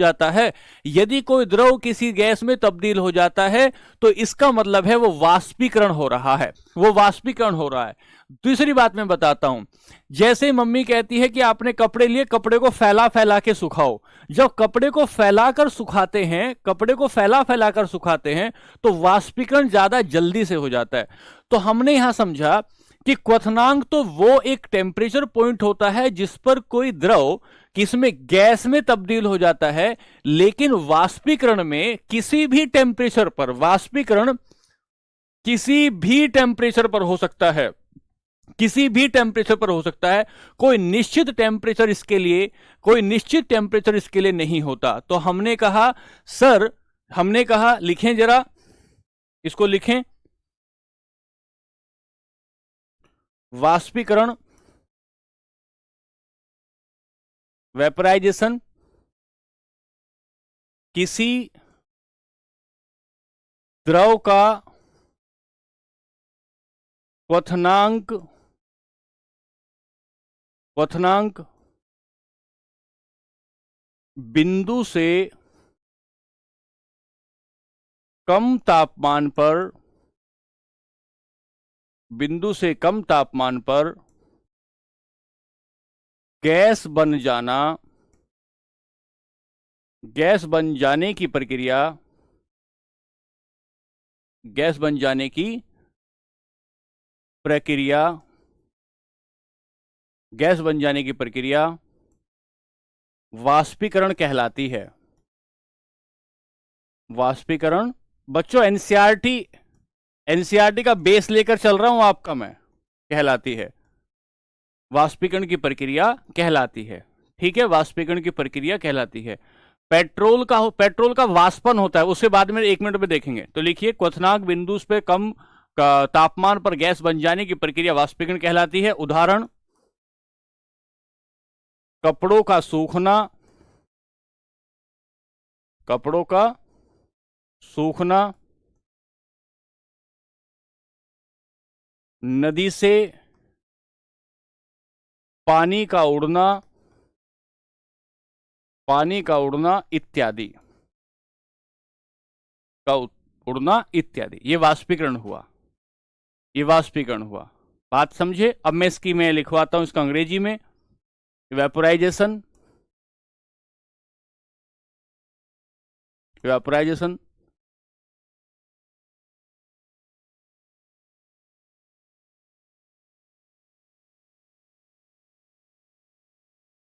जाता है, तो इसका मतलब है वो वाष्पीकरण हो रहा है, दूसरी बात मैं बताता हूं। जैसे मम्मी कहती है कि आपने कपड़े लिए, कपड़े को फैला फैला के सुखाओ। जब कपड़े को फैला फैला कर सुखाते हैं तो वाष्पीकरण ज्यादा जल्दी से हो जाता है। तो हमने यहां समझा कि क्वथनांक तो वो एक टेम्परेचर पॉइंट होता है जिस पर कोई द्रव किसमें, गैस में तब्दील हो जाता है। लेकिन वाष्पीकरण में किसी भी टेम्परेचर पर, वाष्पीकरण किसी भी टेम्परेचर पर हो सकता है, कोई निश्चित टेम्परेचर इसके लिए नहीं होता। तो हमने कहा लिखें जरा, इसको लिखें। वाष्पीकरण, वेपराइजेशन, किसी द्रव का क्वथनांक बिंदु से कम तापमान पर गैस बन जाने की प्रक्रिया वाष्पीकरण कहलाती है। वाष्पीकरण, बच्चों एनसीईआरटी का बेस लेकर चल रहा हूं आपका मैं, कहलाती है, वाष्पीकरण की प्रक्रिया कहलाती है। ठीक है, वाष्पीकरण की प्रक्रिया कहलाती है। पेट्रोल का वाष्पन होता है, उससे बाद में 1 मिनट में देखेंगे। तो लिखिए, क्वथनांक बिंदु पे कम तापमान पर गैस बन जाने की प्रक्रिया वाष्पीकरण कहलाती है। उदाहरण, कपड़ों का सूखना, नदी से पानी का उड़ना इत्यादि, ये वाष्पीकरण हुआ। बात समझे? अब मैं लिखवाता हूं इसका अंग्रेजी में। इवेपोराइजेशन,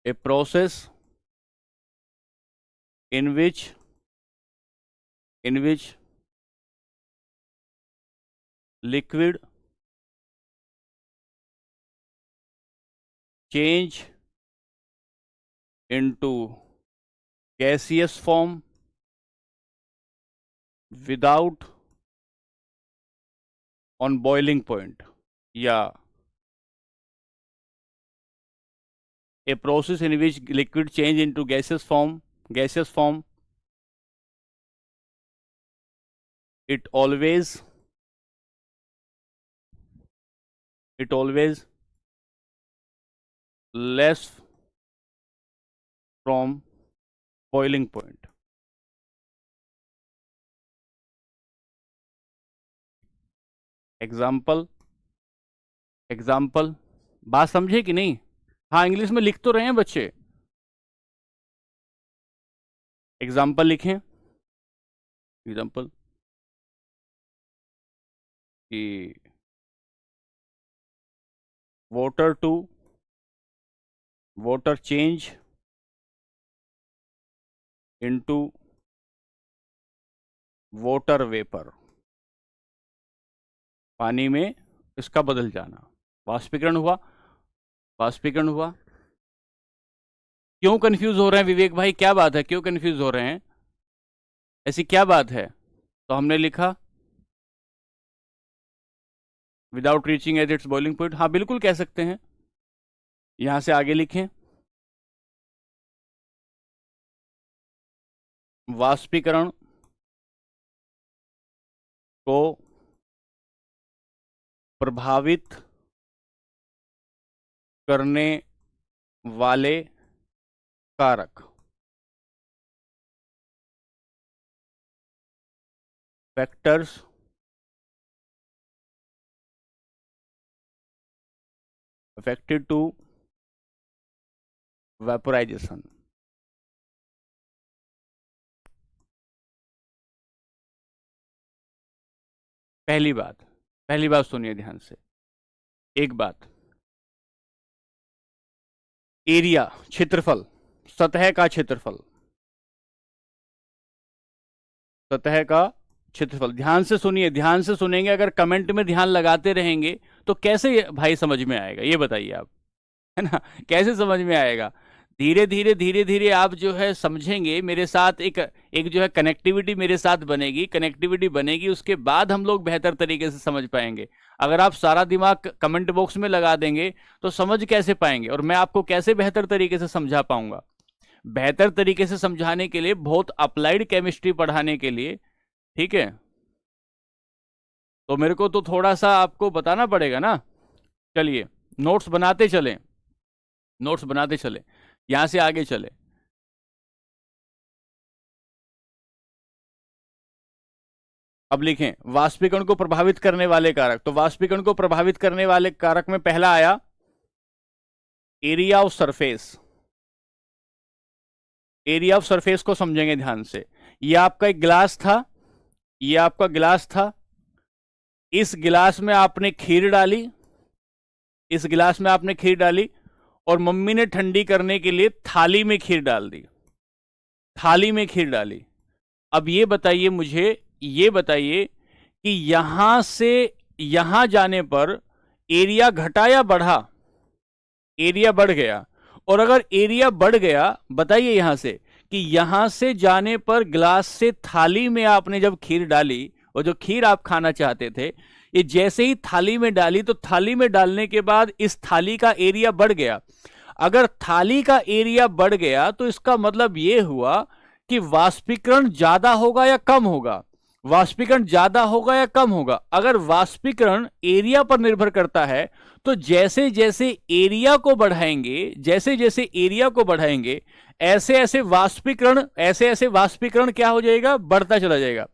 a process in which liquid change into gaseous form without on boiling point, या a process in which liquid change into gaseous form, it always less from boiling point. Example, बात समझे कि नहीं? हाँ, इंग्लिश में लिख तो रहे हैं बच्चे। एग्जाम्पल लिखें। एग्जाम्पल कि water change into water vapor, पानी में इसका बदल जाना, वाष्पीकरण हुआ, वाष्पीकरण हुआ। क्यों कंफ्यूज हो रहे हैं विवेक भाई, क्या बात है, क्यों कंफ्यूज हो रहे हैं, ऐसी क्या बात है? तो हमने लिखा without reaching at its boiling point, हाँ बिल्कुल कह सकते हैं। यहां से आगे लिखें, वाष्पीकरण को प्रभावित करने वाले कारक, फैक्टर्स affected to vaporization। पहली बात सुनिए ध्यान से, एक बात, एरिया क्षेत्रफल, सतह का क्षेत्रफल, सतह का क्षेत्रफल, ध्यान से सुनिए, ध्यान से सुनेंगे, अगर कमेंट में ध्यान लगाते रहेंगे तो कैसे भाई समझ में आएगा, ये बताइए आप, है ना, कैसे समझ में आएगा? धीरे धीरे धीरे धीरे आप जो है समझेंगे मेरे साथ, एक एक जो है कनेक्टिविटी मेरे साथ बनेगी, कनेक्टिविटी बनेगी, उसके बाद हम लोग बेहतर तरीके से समझ पाएंगे। अगर आप सारा दिमाग कमेंट बॉक्स में लगा देंगे तो समझ कैसे पाएंगे, और मैं आपको कैसे बेहतर तरीके से समझा पाऊंगा? बेहतर तरीके से समझाने के लिए, बहुत अप्लाइड केमिस्ट्री पढ़ाने के लिए, ठीक है, तो मेरे को तो थोड़ा सा आपको बताना पड़ेगा ना। चलिए नोट्स बनाते चलें, नोट्स बनाते चलें, यहां से आगे चले। अब लिखें वाष्पीकरण को प्रभावित करने वाले कारक, तो वाष्पीकरण को प्रभावित करने वाले कारक में पहला आया area of surface. Area of surface को समझेंगे ध्यान से। ये आपका एक गिलास था, ये आपका गिलास था, इस गिलास में आपने खीर डाली, इस गिलास में आपने खीर डाली, और मम्मी ने ठंडी करने के लिए थाली में खीर डाल दी, थाली में खीर डाली। अब ये बताइए मुझे, ये बताइए कि यहां से यहां जाने पर एरिया घटा या बढ़ा? एरिया बढ़ गया। और अगर एरिया बढ़ गया, बताइए यहां से कि यहां से जाने पर ग्लास से थाली में आपने जब खीर डाली, और जो खीर आप खाना चाहते थे, ये जैसे ही थाली में डाली, तो थाली में डालने के बाद इस थाली का एरिया बढ़ गया। अगर थाली का एरिया बढ़ गया तो इसका मतलब यह हुआ कि वाष्पीकरण ज्यादा होगा या कम होगा? वाष्पीकरण ज्यादा होगा या कम होगा? अगर वाष्पीकरण एरिया पर निर्भर करता है तो जैसे जैसे एरिया को बढ़ाएंगे, जैसे जैसे एरिया को बढ़ाएंगे, ऐसे ऐसे वाष्पीकरण क्या हो जाएगा? बढ़ता चला जाएगा।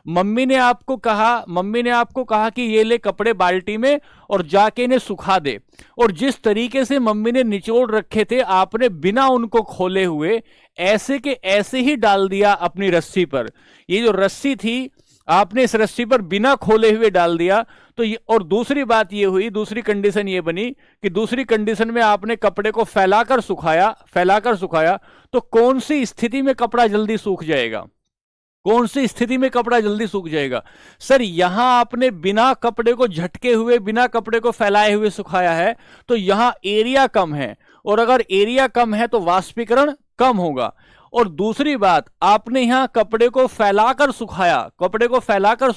मम्मी ने आपको कहा कि ये ले कपड़े बाल्टी में और जाके इन्हें सुखा दे, और जिस तरीके से मम्मी ने निचोड़ रखे थे, आपने बिना उनको खोले हुए ऐसे के ऐसे ही डाल दिया अपनी रस्सी पर। ये जो रस्सी थी, आपने इस रस्सी पर बिना खोले हुए डाल दिया। तो ये, और दूसरी बात ये हुई, दूसरी कंडीशन ये बनी कि दूसरी कंडीशन में आपने कपड़े को फैलाकर सुखाया, तो कौन सी स्थिति में कपड़ा जल्दी सूख जाएगा? कौन सी स्थिति में कपड़ा जल्दी सूख जाएगा? सर, यहां आपने बिना कपड़े को झटके हुए, बिना कपड़े को फैलाए हुए सुखाया है, तो यहां एरिया कम है, और अगर एरिया कम है तो वाष्पीकरण कम होगा। और दूसरी बात, आपने यहां कपड़े को फैलाकर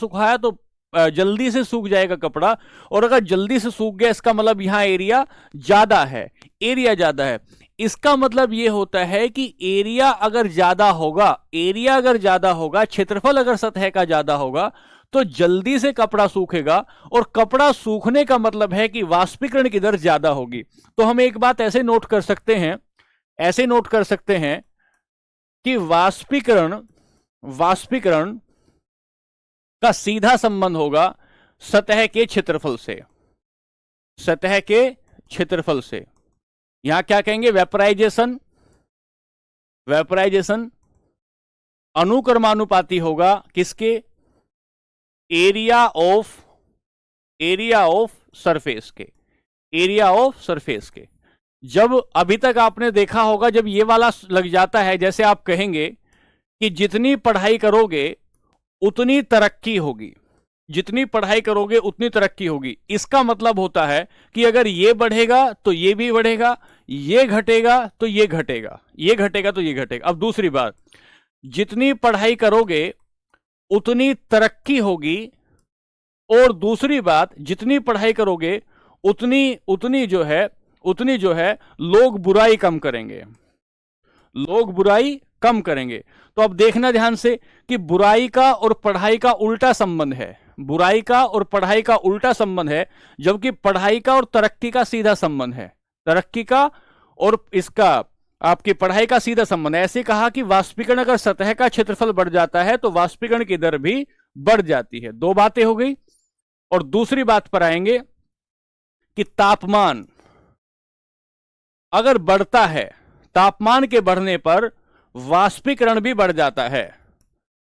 सुखाया तो जल्दी से सूख जाएगा कपड़ा, और अगर जल्दी से सूख गया, इसका मतलब यहां एरिया ज्यादा है, इसका मतलब यह होता है कि एरिया अगर ज्यादा होगा, क्षेत्रफल अगर सतह का ज्यादा होगा, तो जल्दी से कपड़ा सूखेगा, और कपड़ा सूखने का मतलब है कि वाष्पीकरण की दर ज्यादा होगी। तो हम एक बात ऐसे नोट कर सकते हैं कि वाष्पीकरण का सीधा संबंध होगा सतह के क्षेत्रफल से। यहां क्या कहेंगे? वेपराइजेशन अनुक्रमानुपाती होगा किसके? एरिया ऑफ सरफेस के। जब अभी तक आपने देखा होगा, जब ये वाला लग जाता है, जैसे आप कहेंगे कि जितनी पढ़ाई करोगे उतनी तरक्की होगी, जितनी पढ़ाई करोगे उतनी तरक्की होगी। इसका मतलब होता है कि अगर ये बढ़ेगा तो ये भी बढ़ेगा, ये घटेगा तो ये घटेगा, ये घटेगा तो ये घटेगा। अब दूसरी बात, जितनी पढ़ाई करोगे उतनी तरक्की होगी, और दूसरी बात, जितनी पढ़ाई करोगे उतनी उतनी जो है लोग बुराई कम करेंगे, लोग बुराई कम करेंगे। तो अब देखना ध्यान से कि बुराई का और पढ़ाई का उल्टा संबंध है, बुराई का और पढ़ाई का उल्टा संबंध है, जबकि पढ़ाई का और तरक्की का सीधा संबंध है, तरक्की का और इसका आपकी पढ़ाई का सीधा संबंध है। ऐसे कहा कि वाष्पीकरण, अगर सतह का क्षेत्रफल बढ़ जाता है तो वाष्पीकरण की दर भी बढ़ जाती है। दो बातें हो गई। और दूसरी बात पर आएंगे कि तापमान अगर बढ़ता है, तापमान के बढ़ने पर वाष्पीकरण भी बढ़ जाता है,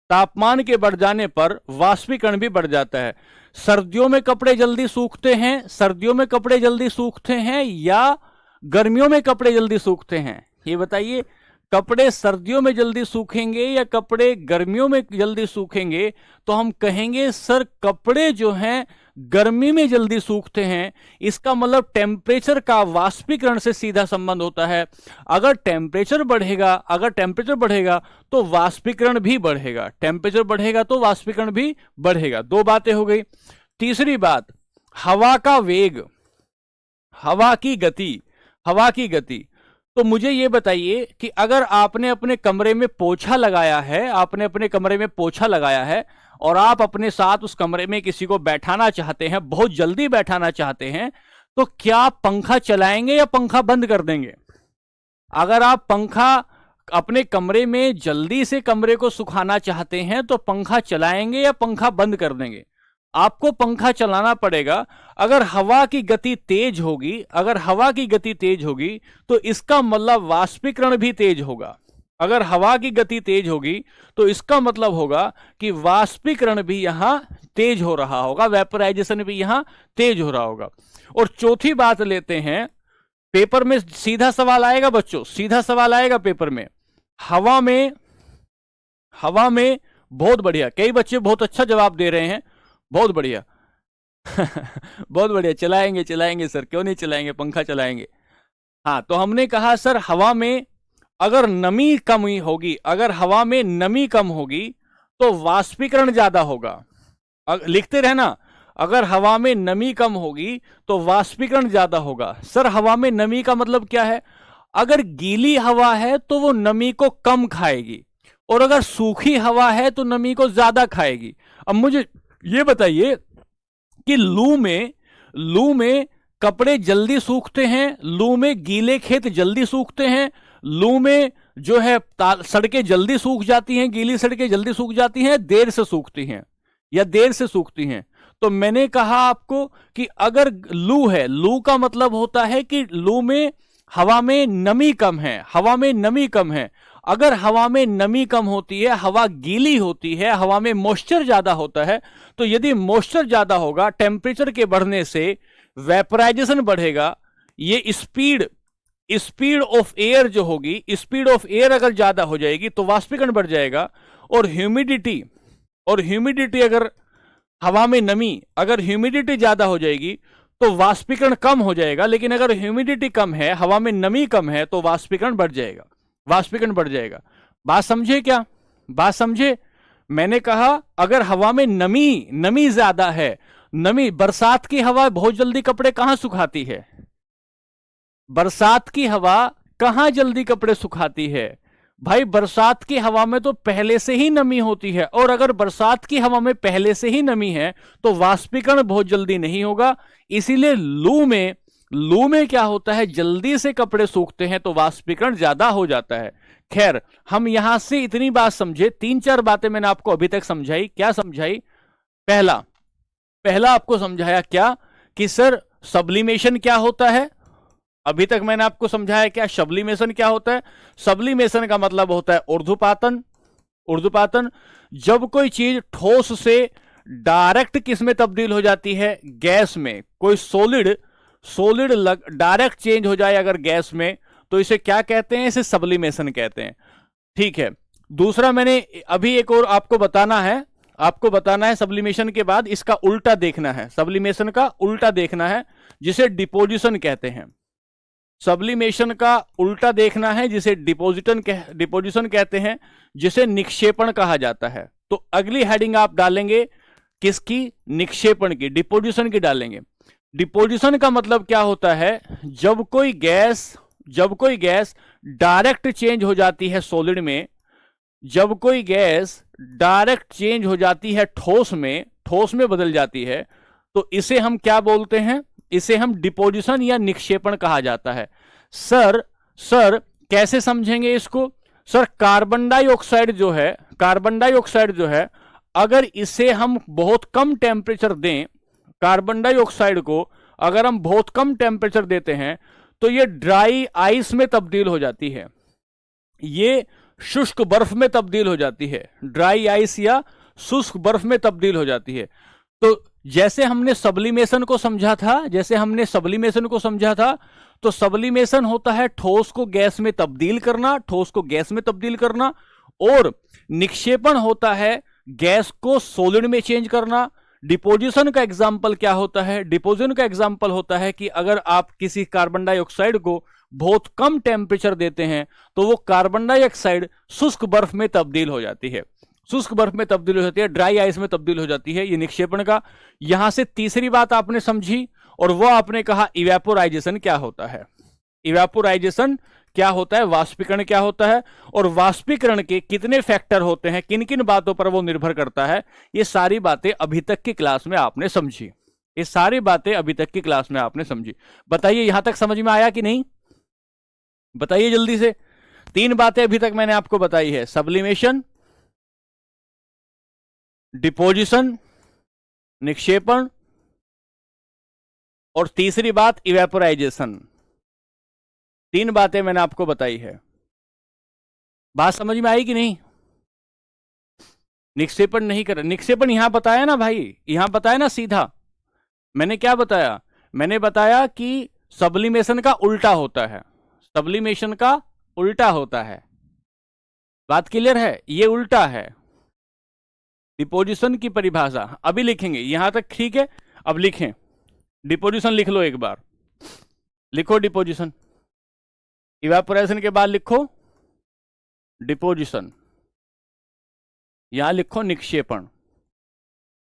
तापमान के बढ़ जाने पर वाष्पीकरण भी बढ़ जाता है। सर्दियों में कपड़े जल्दी सूखते हैं, सर्दियों में कपड़े जल्दी सूखते हैं या गर्मियों में कपड़े जल्दी सूखते हैं? ये बताइए, कपड़े सर्दियों में जल्दी सूखेंगे या कपड़े गर्मियों में जल्दी सूखेंगे? तो हम कहेंगे सर कपड़े जो हैं गर्मी में जल्दी सूखते हैं। इसका मतलब टेम्परेचर का वाष्पीकरण से सीधा संबंध होता है। अगर टेम्परेचर बढ़ेगा तो वाष्पीकरण भी बढ़ेगा, टेम्परेचर बढ़ेगा तो वाष्पीकरण भी बढ़ेगा। दो बातें हो गई। तीसरी बात, हवा का वेग, हवा की गति। तो मुझे ये बताइए कि अगर आपने अपने कमरे में पोछा लगाया है, और आप अपने साथ उस कमरे में किसी को बैठाना चाहते हैं, बहुत जल्दी बैठाना चाहते हैं, तो क्या आप पंखा चलाएंगे या पंखा बंद कर देंगे? अगर आप पंखा अपने कमरे में जल्दी से कमरे को सुखाना चाहते हैं तो पंखा चलाएंगे या पंखा बंद कर देंगे? आपको पंखा चलाना पड़ेगा। अगर हवा की गति तेज होगी, तो इसका मतलब वाष्पीकरण भी तेज होगा। अगर हवा की गति तेज होगी तो इसका मतलब होगा कि वाष्पीकरण भी यहां तेज हो रहा होगा, वेपराइजेशन भी यहां तेज हो रहा होगा। और चौथी बात लेते हैं, पेपर में सीधा सवाल आएगा बच्चों, सीधा सवाल आएगा पेपर में। हवा में बहुत बढ़िया, कई बच्चे बहुत अच्छा जवाब दे रहे हैं, बहुत बढ़िया बहुत बढ़िया, चलाएंगे सर, क्यों नहीं चलाएंगे, पंखा चलाएंगे। हाँ, तो हमने कहा सर हवा में अगर नमी कम होगी, अगर हवा में नमी कम होगी तो वाष्पीकरण ज्यादा होगा। लिखते रहना, अगर हवा में नमी कम होगी तो वाष्पीकरण ज्यादा होगा। सर हवा में नमी का मतलब क्या है? अगर गीली हवा है तो वो नमी को कम खाएगी, और अगर सूखी हवा है तो नमी को ज्यादा खाएगी। अब मुझे ये बताइए कि लू में कपड़े जल्दी सूखते हैं, लू में गीले खेत जल्दी सूखते हैं, लू में जो है सड़कें जल्दी सूख जाती हैं, गीली सड़कें जल्दी सूख जाती हैं, देर से सूखती हैं या देर से सूखती हैं। तो मैंने कहा आपको कि अगर लू है, लू का मतलब होता है कि लू में हवा में नमी कम है, हवा में नमी कम है। अगर हवा में नमी कम होती है, हवा गीली होती है, हवा में मॉइस्चर ज्यादा होता है, तो यदि मॉइस्चर ज्यादा होगा, टेम्परेचर के बढ़ने से वेपराइजेशन बढ़ेगा। ये स्पीड ऑफ एयर जो होगी, स्पीड ऑफ एयर अगर ज्यादा हो जाएगी तो वाष्पीकरण बढ़ जाएगा। और ह्यूमिडिटी अगर हवा में नमी, अगर ह्यूमिडिटी ज्यादा हो जाएगी तो वाष्पीकरण कम हो जाएगा। लेकिन अगर ह्यूमिडिटी कम है, हवा में नमी कम है, तो वाष्पीकरण बढ़ जाएगा, वाष्पीकरण बढ़ जाएगा। बात समझे क्या? बात समझे? मैंने कहा अगर हवा में नमी ज्यादा है, नमी, बरसात की हवा बहुत जल्दी कपड़े कहां सुखाती है? बरसात की हवा कहां जल्दी कपड़े सुखाती है? भाई बरसात की हवा में तो पहले से ही नमी होती है, और अगर बरसात की हवा में पहले से ही नमी है तो वाष्पीकरण बहुत जल्दी नहीं होगा। इसीलिए लू में क्या होता है, जल्दी से कपड़े सूखते हैं तो वाष्पीकरण ज्यादा हो जाता है। खैर, हम यहां से इतनी बात समझे, 3-4 बातें मैंने आपको अभी तक समझाई। क्या समझाई? पहला आपको समझाया क्या कि सर सब्लिमेशन क्या होता है। अभी तक मैंने आपको समझाया क्या सब्लिमेशन क्या होता है। सब्लिमेशन का मतलब होता है ऊर्ध्वपातन। जब कोई चीज ठोस से डायरेक्ट किस में तब्दील हो जाती है? गैस में। कोई सॉलिड डायरेक्ट चेंज हो जाए अगर गैस में, तो इसे क्या कहते हैं? इसे सब्लिमेशन कहते हैं। ठीक है। दूसरा मैंने अभी एक और आपको बताना है, आपको बताना है सब्लिमेशन के बाद इसका उल्टा देखना है, सब्लिमेशन का उल्टा देखना है जिसे डिपोजिशन कहते हैं। सब्लिमेशन का उल्टा देखना है जिसे डिपोजिशन कहते हैं, जिसे निक्षेपण कहा जाता है। तो अगली हेडिंग आप डालेंगे किसकी? निक्षेपण की, डिपोजिशन की डालेंगे। डिपोजिशन का मतलब क्या होता है? जब कोई गैस डायरेक्ट चेंज हो जाती है सॉलिड में, जब कोई गैस डायरेक्ट चेंज हो जाती है ठोस में बदल जाती है, तो इसे हम क्या बोलते हैं? इसे हम डिपोजिशन या निक्षेपण कहा जाता है। सर कैसे समझेंगे इसको? सर कार्बन डाइऑक्साइड जो है अगर इसे हम बहुत कम टेम्परेचर दें, कार्बन डाइऑक्साइड को अगर हम बहुत कम टेम्परेचर देते हैं तो ये ड्राई आइस में तब्दील हो जाती है, ये शुष्क बर्फ में तब्दील हो जाती है, ड्राई आइस या शुष्क बर्फ में तब्दील हो जाती है। तो जैसे हमने सब्लिमेशन को समझा था, तो सब्लिमेशन होता है ठोस को गैस में तब्दील करना, और निक्षेपण होता है गैस को सॉलिड में चेंज करना। डिपोजिशन का एग्जाम्पल क्या होता है? डिपोजिशन का एग्जाम्पल होता है कि अगर आप किसी कार्बन डाइऑक्साइड को बहुत कम टेम्परेचर देते हैं तो वो कार्बन डाइऑक्साइड शुष्क बर्फ में तब्दील हो जाती है, ड्राई आइस में तब्दील हो जाती है। ये निक्षेपण का। यहां से तीसरी बात आपने समझी और वो आपने कहा इवेपोराइजेशन क्या होता है। इवेपोराइजेशन क्या होता है, वाष्पीकरण क्या होता है, और वाष्पीकरण के कितने फैक्टर होते हैं, किन किन बातों पर वो निर्भर करता है। ये सारी बातें अभी तक की क्लास में आपने समझी। बताइए यहां तक समझ में आया कि नहीं? बताइए जल्दी से। 3 बातें अभी तक मैंने आपको बताई है, सब्लिमेशन, डिपोजिशन, निक्षेपण, और तीसरी बात इवेपोराइजेशन। 3 बातें मैंने आपको बताई है। बात समझ में आई कि नहीं? निक्षेपण नहीं कर, निक्षेपण यहां बताया ना भाई, यहां बताया ना सीधा। मैंने क्या बताया? मैंने बताया कि सब्लिमेशन का उल्टा होता है, बात क्लियर है? ये उल्टा है डिपोजिशन की परिभाषा। अभी लिखेंगे, यहां तक ठीक है। अब लिखें, डिपोजिशन लिख लो, एक बार लिखो डिपोजिशन। इवेपोरेशन के बाद लिखो डिपोजिशन, यहां लिखो निक्षेपण,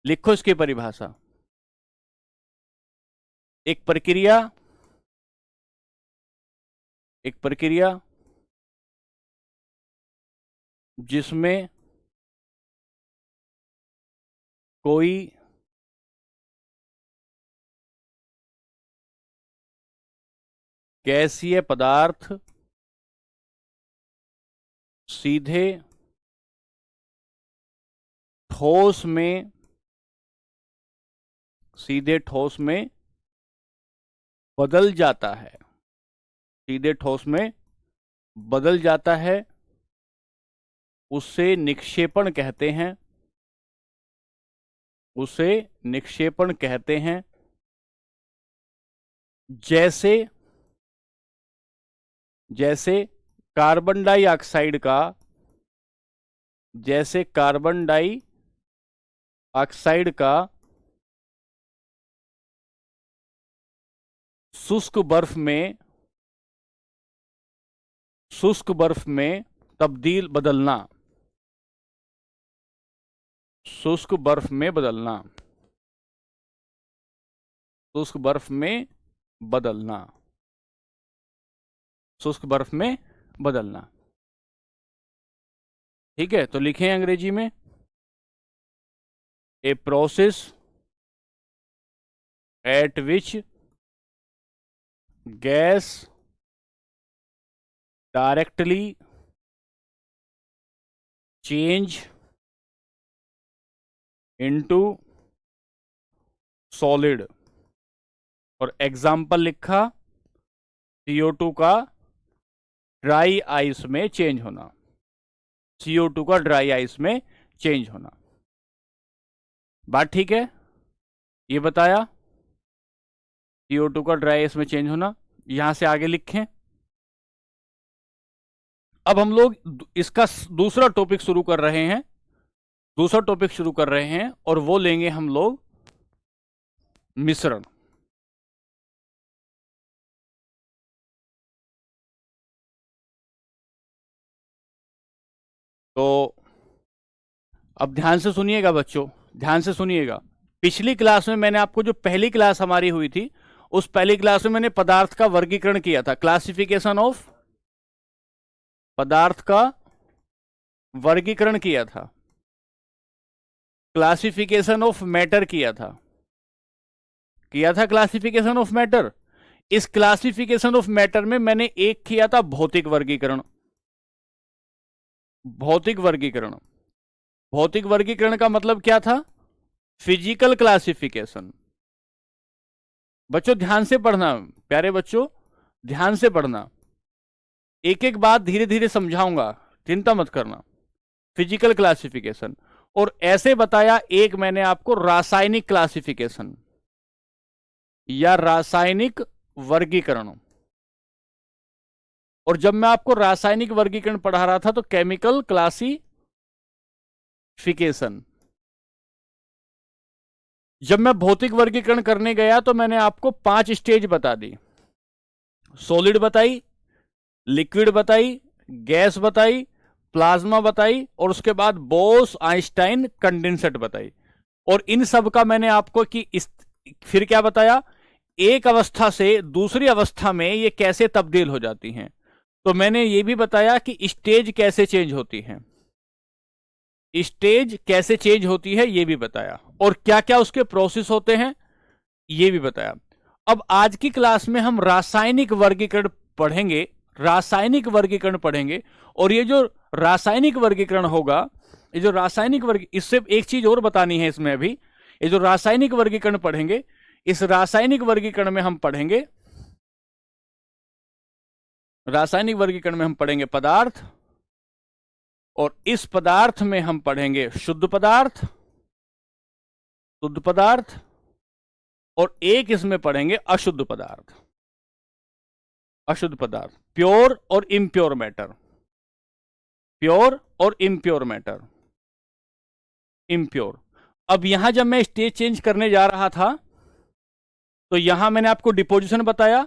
लिखो इसकी परिभाषा। एक प्रक्रिया जिसमें कोई गैसीय पदार्थ सीधे ठोस में बदल जाता है, उसे निक्षेपण कहते हैं। जैसे कार्बन डाइऑक्साइड का शुष्क बर्फ में बदलना, शुष्क बर्फ में बदलना। ठीक है, तो लिखें अंग्रेजी में, a process at which gas directly change into solid. और एग्जाम्पल लिखा CO2 का ड्राई आइस में चेंज होना। बात ठीक है? ये बताया CO2 का ड्राई आइस में चेंज होना। यहां से आगे लिखें। अब हम लोग इसका दूसरा टॉपिक शुरू कर रहे हैं, दूसरा टॉपिक शुरू कर रहे हैं और वो लेंगे हम लोग मिश्रण। तो अब ध्यान से सुनिएगा बच्चों, ध्यान से सुनिएगा। पिछली क्लास में मैंने आपको, जो पहली क्लास हमारी हुई थी, उस पहली क्लास में मैंने पदार्थ का वर्गीकरण किया था, क्लासिफिकेशन ऑफ पदार्थ का वर्गीकरण किया था, क्लासिफिकेशन ऑफ मैटर किया था क्लासिफिकेशन ऑफ मैटर। इस क्लासिफिकेशन ऑफ मैटर में मैंने एक किया था भौतिक वर्गीकरण। भौतिक वर्गीकरण, भौतिक वर्गीकरण का मतलब क्या था? Physical classification. बच्चों ध्यान से पढ़ना, प्यारे बच्चों ध्यान से पढ़ना, एक एक बात धीरे धीरे समझाऊंगा, चिंता मत करना। फिजिकल क्लासिफिकेशन, और ऐसे बताया एक मैंने आपको रासायनिक क्लासिफिकेशन या रासायनिक वर्गीकरण। और जब मैं आपको रासायनिक वर्गीकरण पढ़ा रहा था तो केमिकल क्लासिफिकेशन। जब मैं भौतिक वर्गीकरण करने गया तो मैंने आपको 5 स्टेज बता दी। सॉलिड बताई, लिक्विड बताई, गैस बताई, प्लाज्मा बताई, और उसके बाद बोस आइंस्टाइन कंडेंसेट बताई। और इन सब का मैंने आपको फिर क्या बताया, एक अवस्था से दूसरी अवस्था में ये कैसे तब्दील हो जाती हैं। तो मैंने ये भी बताया कि स्टेज कैसे चेंज होती है, स्टेज कैसे चेंज होती है ये भी बताया, और क्या क्या उसके प्रोसेस होते हैं ये भी बताया। अब आज की क्लास में हम रासायनिक वर्गीकरण पढ़ेंगे, रासायनिक वर्गीकरण पढ़ेंगे। और ये जो रासायनिक वर्गीकरण होगा, ये जो रासायनिक वर्ग, इससे एक चीज और बतानी है इसमें अभी। ये जो रासायनिक वर्गीकरण पढ़ेंगे, इस रासायनिक वर्गीकरण में हम पढ़ेंगे, रासायनिक वर्गीकरण में हम पढ़ेंगे पदार्थ, और इस पदार्थ में हम पढ़ेंगे शुद्ध पदार्थ, शुद्ध पदार्थ, और एक इसमें पढ़ेंगे अशुद्ध पदार्थ, अशुद्ध पदार्थ, प्योर और इम्प्योर मैटर, प्योर और इम्प्योर मैटर, इम्प्योर। अब यहां जब मैं स्टेज चेंज करने जा रहा था तो यहां मैंने आपको डिपोजिशन बताया,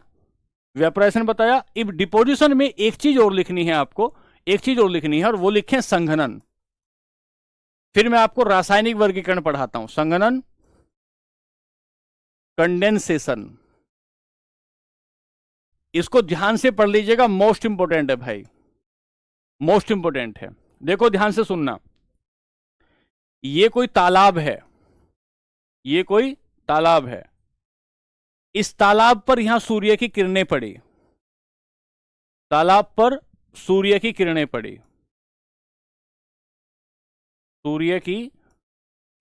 वेपोराइजेशन बताया। अब डिपोजिशन में एक चीज और लिखनी है आपको, एक चीज और लिखनी है, और वो लिखें संघनन। फिर मैं आपको रासायनिक वर्गीकरण पढ़ाता हूं, संघनन, कंडेंसेशन। इसको ध्यान से पढ़ लीजिएगा, मोस्ट इंपोर्टेंट है भाई, मोस्ट इंपोर्टेंट है। देखो ध्यान से सुनना, ये कोई तालाब है, ये कोई तालाब है। इस तालाब पर यहां सूर्य की किरणें पड़ी, तालाब पर सूर्य की किरणें पड़ी, सूर्य की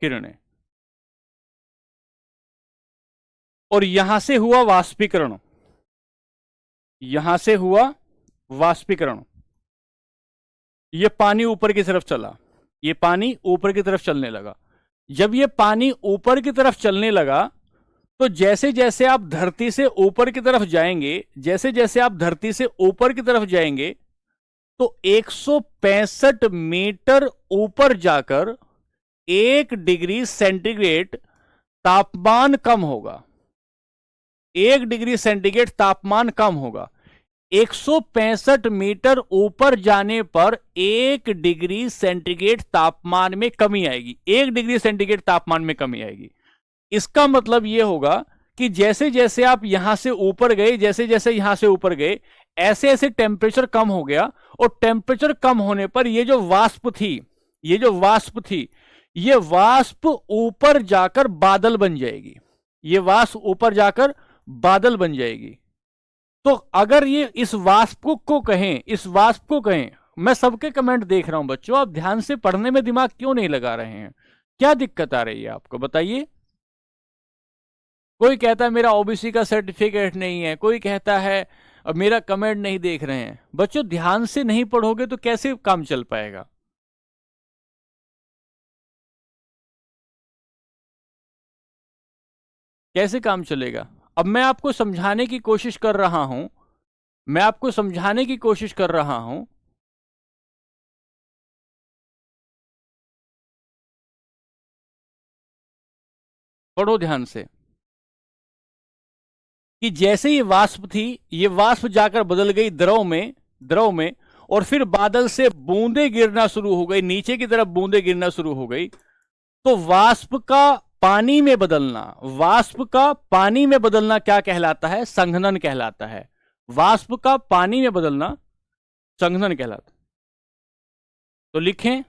किरणें, और यहां से हुआ वाष्पीकरण, यहां से हुआ वाष्पीकरण। ये पानी ऊपर की तरफ चला, ये पानी ऊपर की तरफ चलने लगा। जब ये पानी ऊपर की तरफ चलने लगा तो जैसे जैसे आप धरती से ऊपर की तरफ जाएंगे, जैसे जैसे आप धरती से ऊपर की तरफ जाएंगे, तो 165 मीटर ऊपर जाकर 1 डिग्री सेंटीग्रेड तापमान कम होगा, 1 डिग्री सेंटीग्रेड तापमान कम होगा। 165 मीटर ऊपर जाने पर 1 डिग्री सेंटीग्रेड तापमान में कमी आएगी, 1 डिग्री सेंटीग्रेड तापमान में कमी आएगी। इसका मतलब यह होगा कि जैसे जैसे आप यहां से ऊपर गए, जैसे जैसे यहां से ऊपर गए, ऐसे ऐसे टेम्परेचर कम हो गया, और टेम्परेचर कम होने पर ये जो वाष्प थी, ये जो वाष्प थी, ये वाष्प ऊपर जाकर बादल बन जाएगी, ये वाष्प ऊपर जाकर बादल बन जाएगी। तो अगर ये इस वाष्प को कहें, इस वाष्प को कहें, मैं सबके कमेंट देख रहा हूं बच्चों, आप ध्यान से पढ़ने में दिमाग क्यों नहीं लगा रहे हैं? क्या दिक्कत आ रही है आपको, बताइए। कोई कहता है मेरा ओबीसी का सर्टिफिकेट नहीं है, कोई कहता है अब मेरा कमेंट नहीं देख रहे हैं। बच्चों ध्यान से नहीं पढ़ोगे तो कैसे काम चल पाएगा? कैसे काम चलेगा? अब मैं आपको समझाने की कोशिश कर रहा हूं, मैं आपको समझाने की कोशिश कर रहा हूं। पढ़ो ध्यान से कि जैसे ये वाष्प थी, ये वाष्प जाकर बदल गई द्रव में और फिर बादल से बूंदे गिरना शुरू हो गई, नीचे की तरफ बूंदे गिरना शुरू हो गई। तो वाष्प का पानी में बदलना, वाष्प का पानी में बदलना क्या कहलाता है? संघनन कहलाता है। वाष्प का पानी में बदलना संघनन कहलाता है। तो लिखें,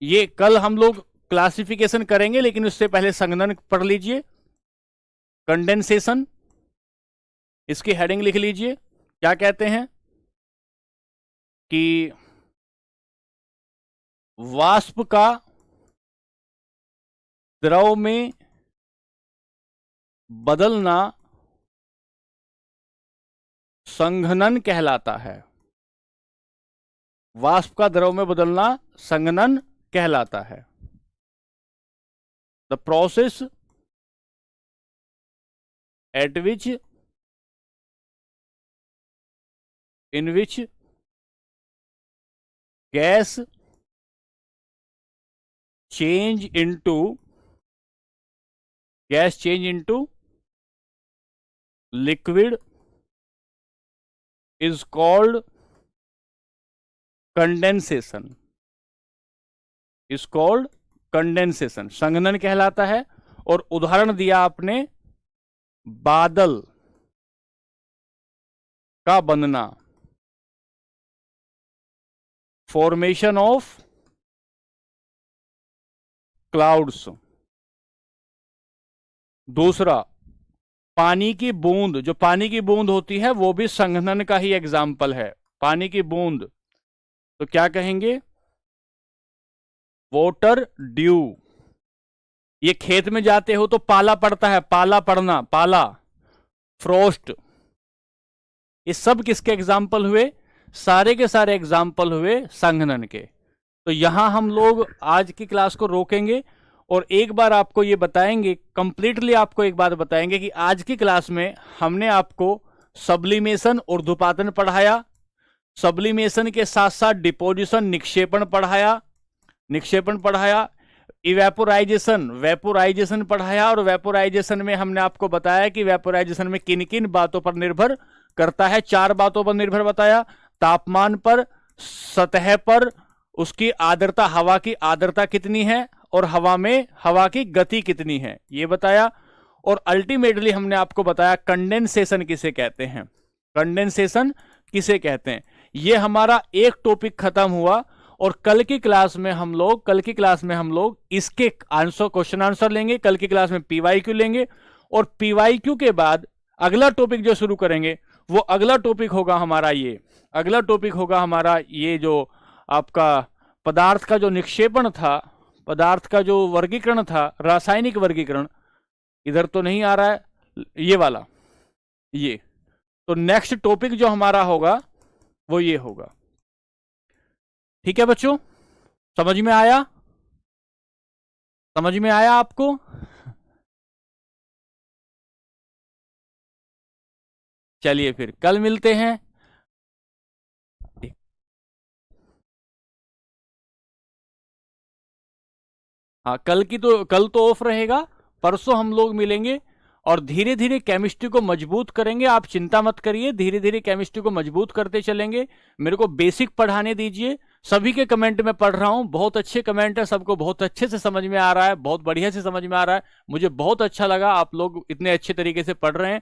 ये कल हम लोग क्लासिफिकेशन करेंगे, लेकिन उससे पहले संघनन पढ़ लीजिए। कंडेंसेशन, इसकी हेडिंग लिख लीजिए। क्या कहते हैं कि वाष्प का द्रव में बदलना संघनन कहलाता है। वाष्प का द्रव में बदलना संघनन कहलाता है। The process at which in which gas change into liquid is called condensation, संघनन कहलाता है। और उदाहरण दिया आपने बादल का बनना, फॉर्मेशन ऑफ क्लाउड्स। दूसरा, पानी की बूंद, जो पानी की बूंद होती है वो भी संघनन का ही एग्जाम्पल है। पानी की बूंद, तो क्या कहेंगे? Water due. ये खेत में जाते हो तो पाला पड़ता है, पाला पड़ना, पाला, फ्रोस्ट। ये सब किसके एग्जाम्पल हुए? सारे के सारे एग्जाम्पल हुए संघनन के। तो यहां हम लोग आज की क्लास को रोकेंगे और एक बार आपको ये बताएंगे, कंप्लीटली आपको एक बात बताएंगे कि आज की क्लास में हमने आपको सब्लिमेशन, ऊर्ध्वपातन पढ़ाया। सब्लिमेशन के साथ साथ डिपोजिशन, निक्षेपण पढ़ाया। इवेपोराइजेशन, वेपोराइजेशन पढ़ाया। और वेपोराइजेशन में हमने आपको बताया कि वेपोराइजेशन में किन किन बातों पर निर्भर करता है। 4 बातों पर निर्भर बताया: तापमान पर, सतह पर, उसकी आर्द्रता, हवा की आर्द्रता कितनी है, और हवा में हवा की गति कितनी है, ये बताया। और अल्टीमेटली हमने आपको बताया कंडेंसेशन किसे कहते हैं, कंडेंसेशन किसे कहते हैं। ये हमारा एक टॉपिक खत्म हुआ। और कल की क्लास में हम लोग इसके आंसर, क्वेश्चन आंसर लेंगे। कल की क्लास में पीवाईक्यू लेंगे। और पीवाईक्यू के बाद अगला टॉपिक जो शुरू करेंगे वो अगला टॉपिक होगा हमारा ये जो आपका पदार्थ का जो निक्षेपण था, पदार्थ का जो वर्गीकरण था, रासायनिक वर्गीकरण। इधर तो नहीं आ रहा है ये वाला, ये तो नेक्स्ट टॉपिक जो हमारा होगा वो ये होगा। ठीक है बच्चों, समझ में आया आपको? चलिए फिर कल मिलते हैं। हाँ, कल तो ऑफ रहेगा। परसों हम लोग मिलेंगे और धीरे धीरे केमिस्ट्री को मजबूत करेंगे। आप चिंता मत करिए, धीरे धीरे केमिस्ट्री को मजबूत करते चलेंगे। मेरे को बेसिक पढ़ाने दीजिए। सभी के कमेंट में पढ़ रहा हूं, बहुत अच्छे कमेंट है, सबको बहुत अच्छे से समझ में आ रहा है, बहुत बढ़िया से समझ में आ रहा है। मुझे बहुत अच्छा लगा, आप लोग इतने अच्छे तरीके से पढ़ रहे हैं।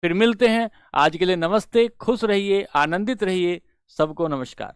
फिर मिलते हैं। आज के लिए नमस्ते, खुश रहिए, आनंदित रहिए। सबको नमस्कार।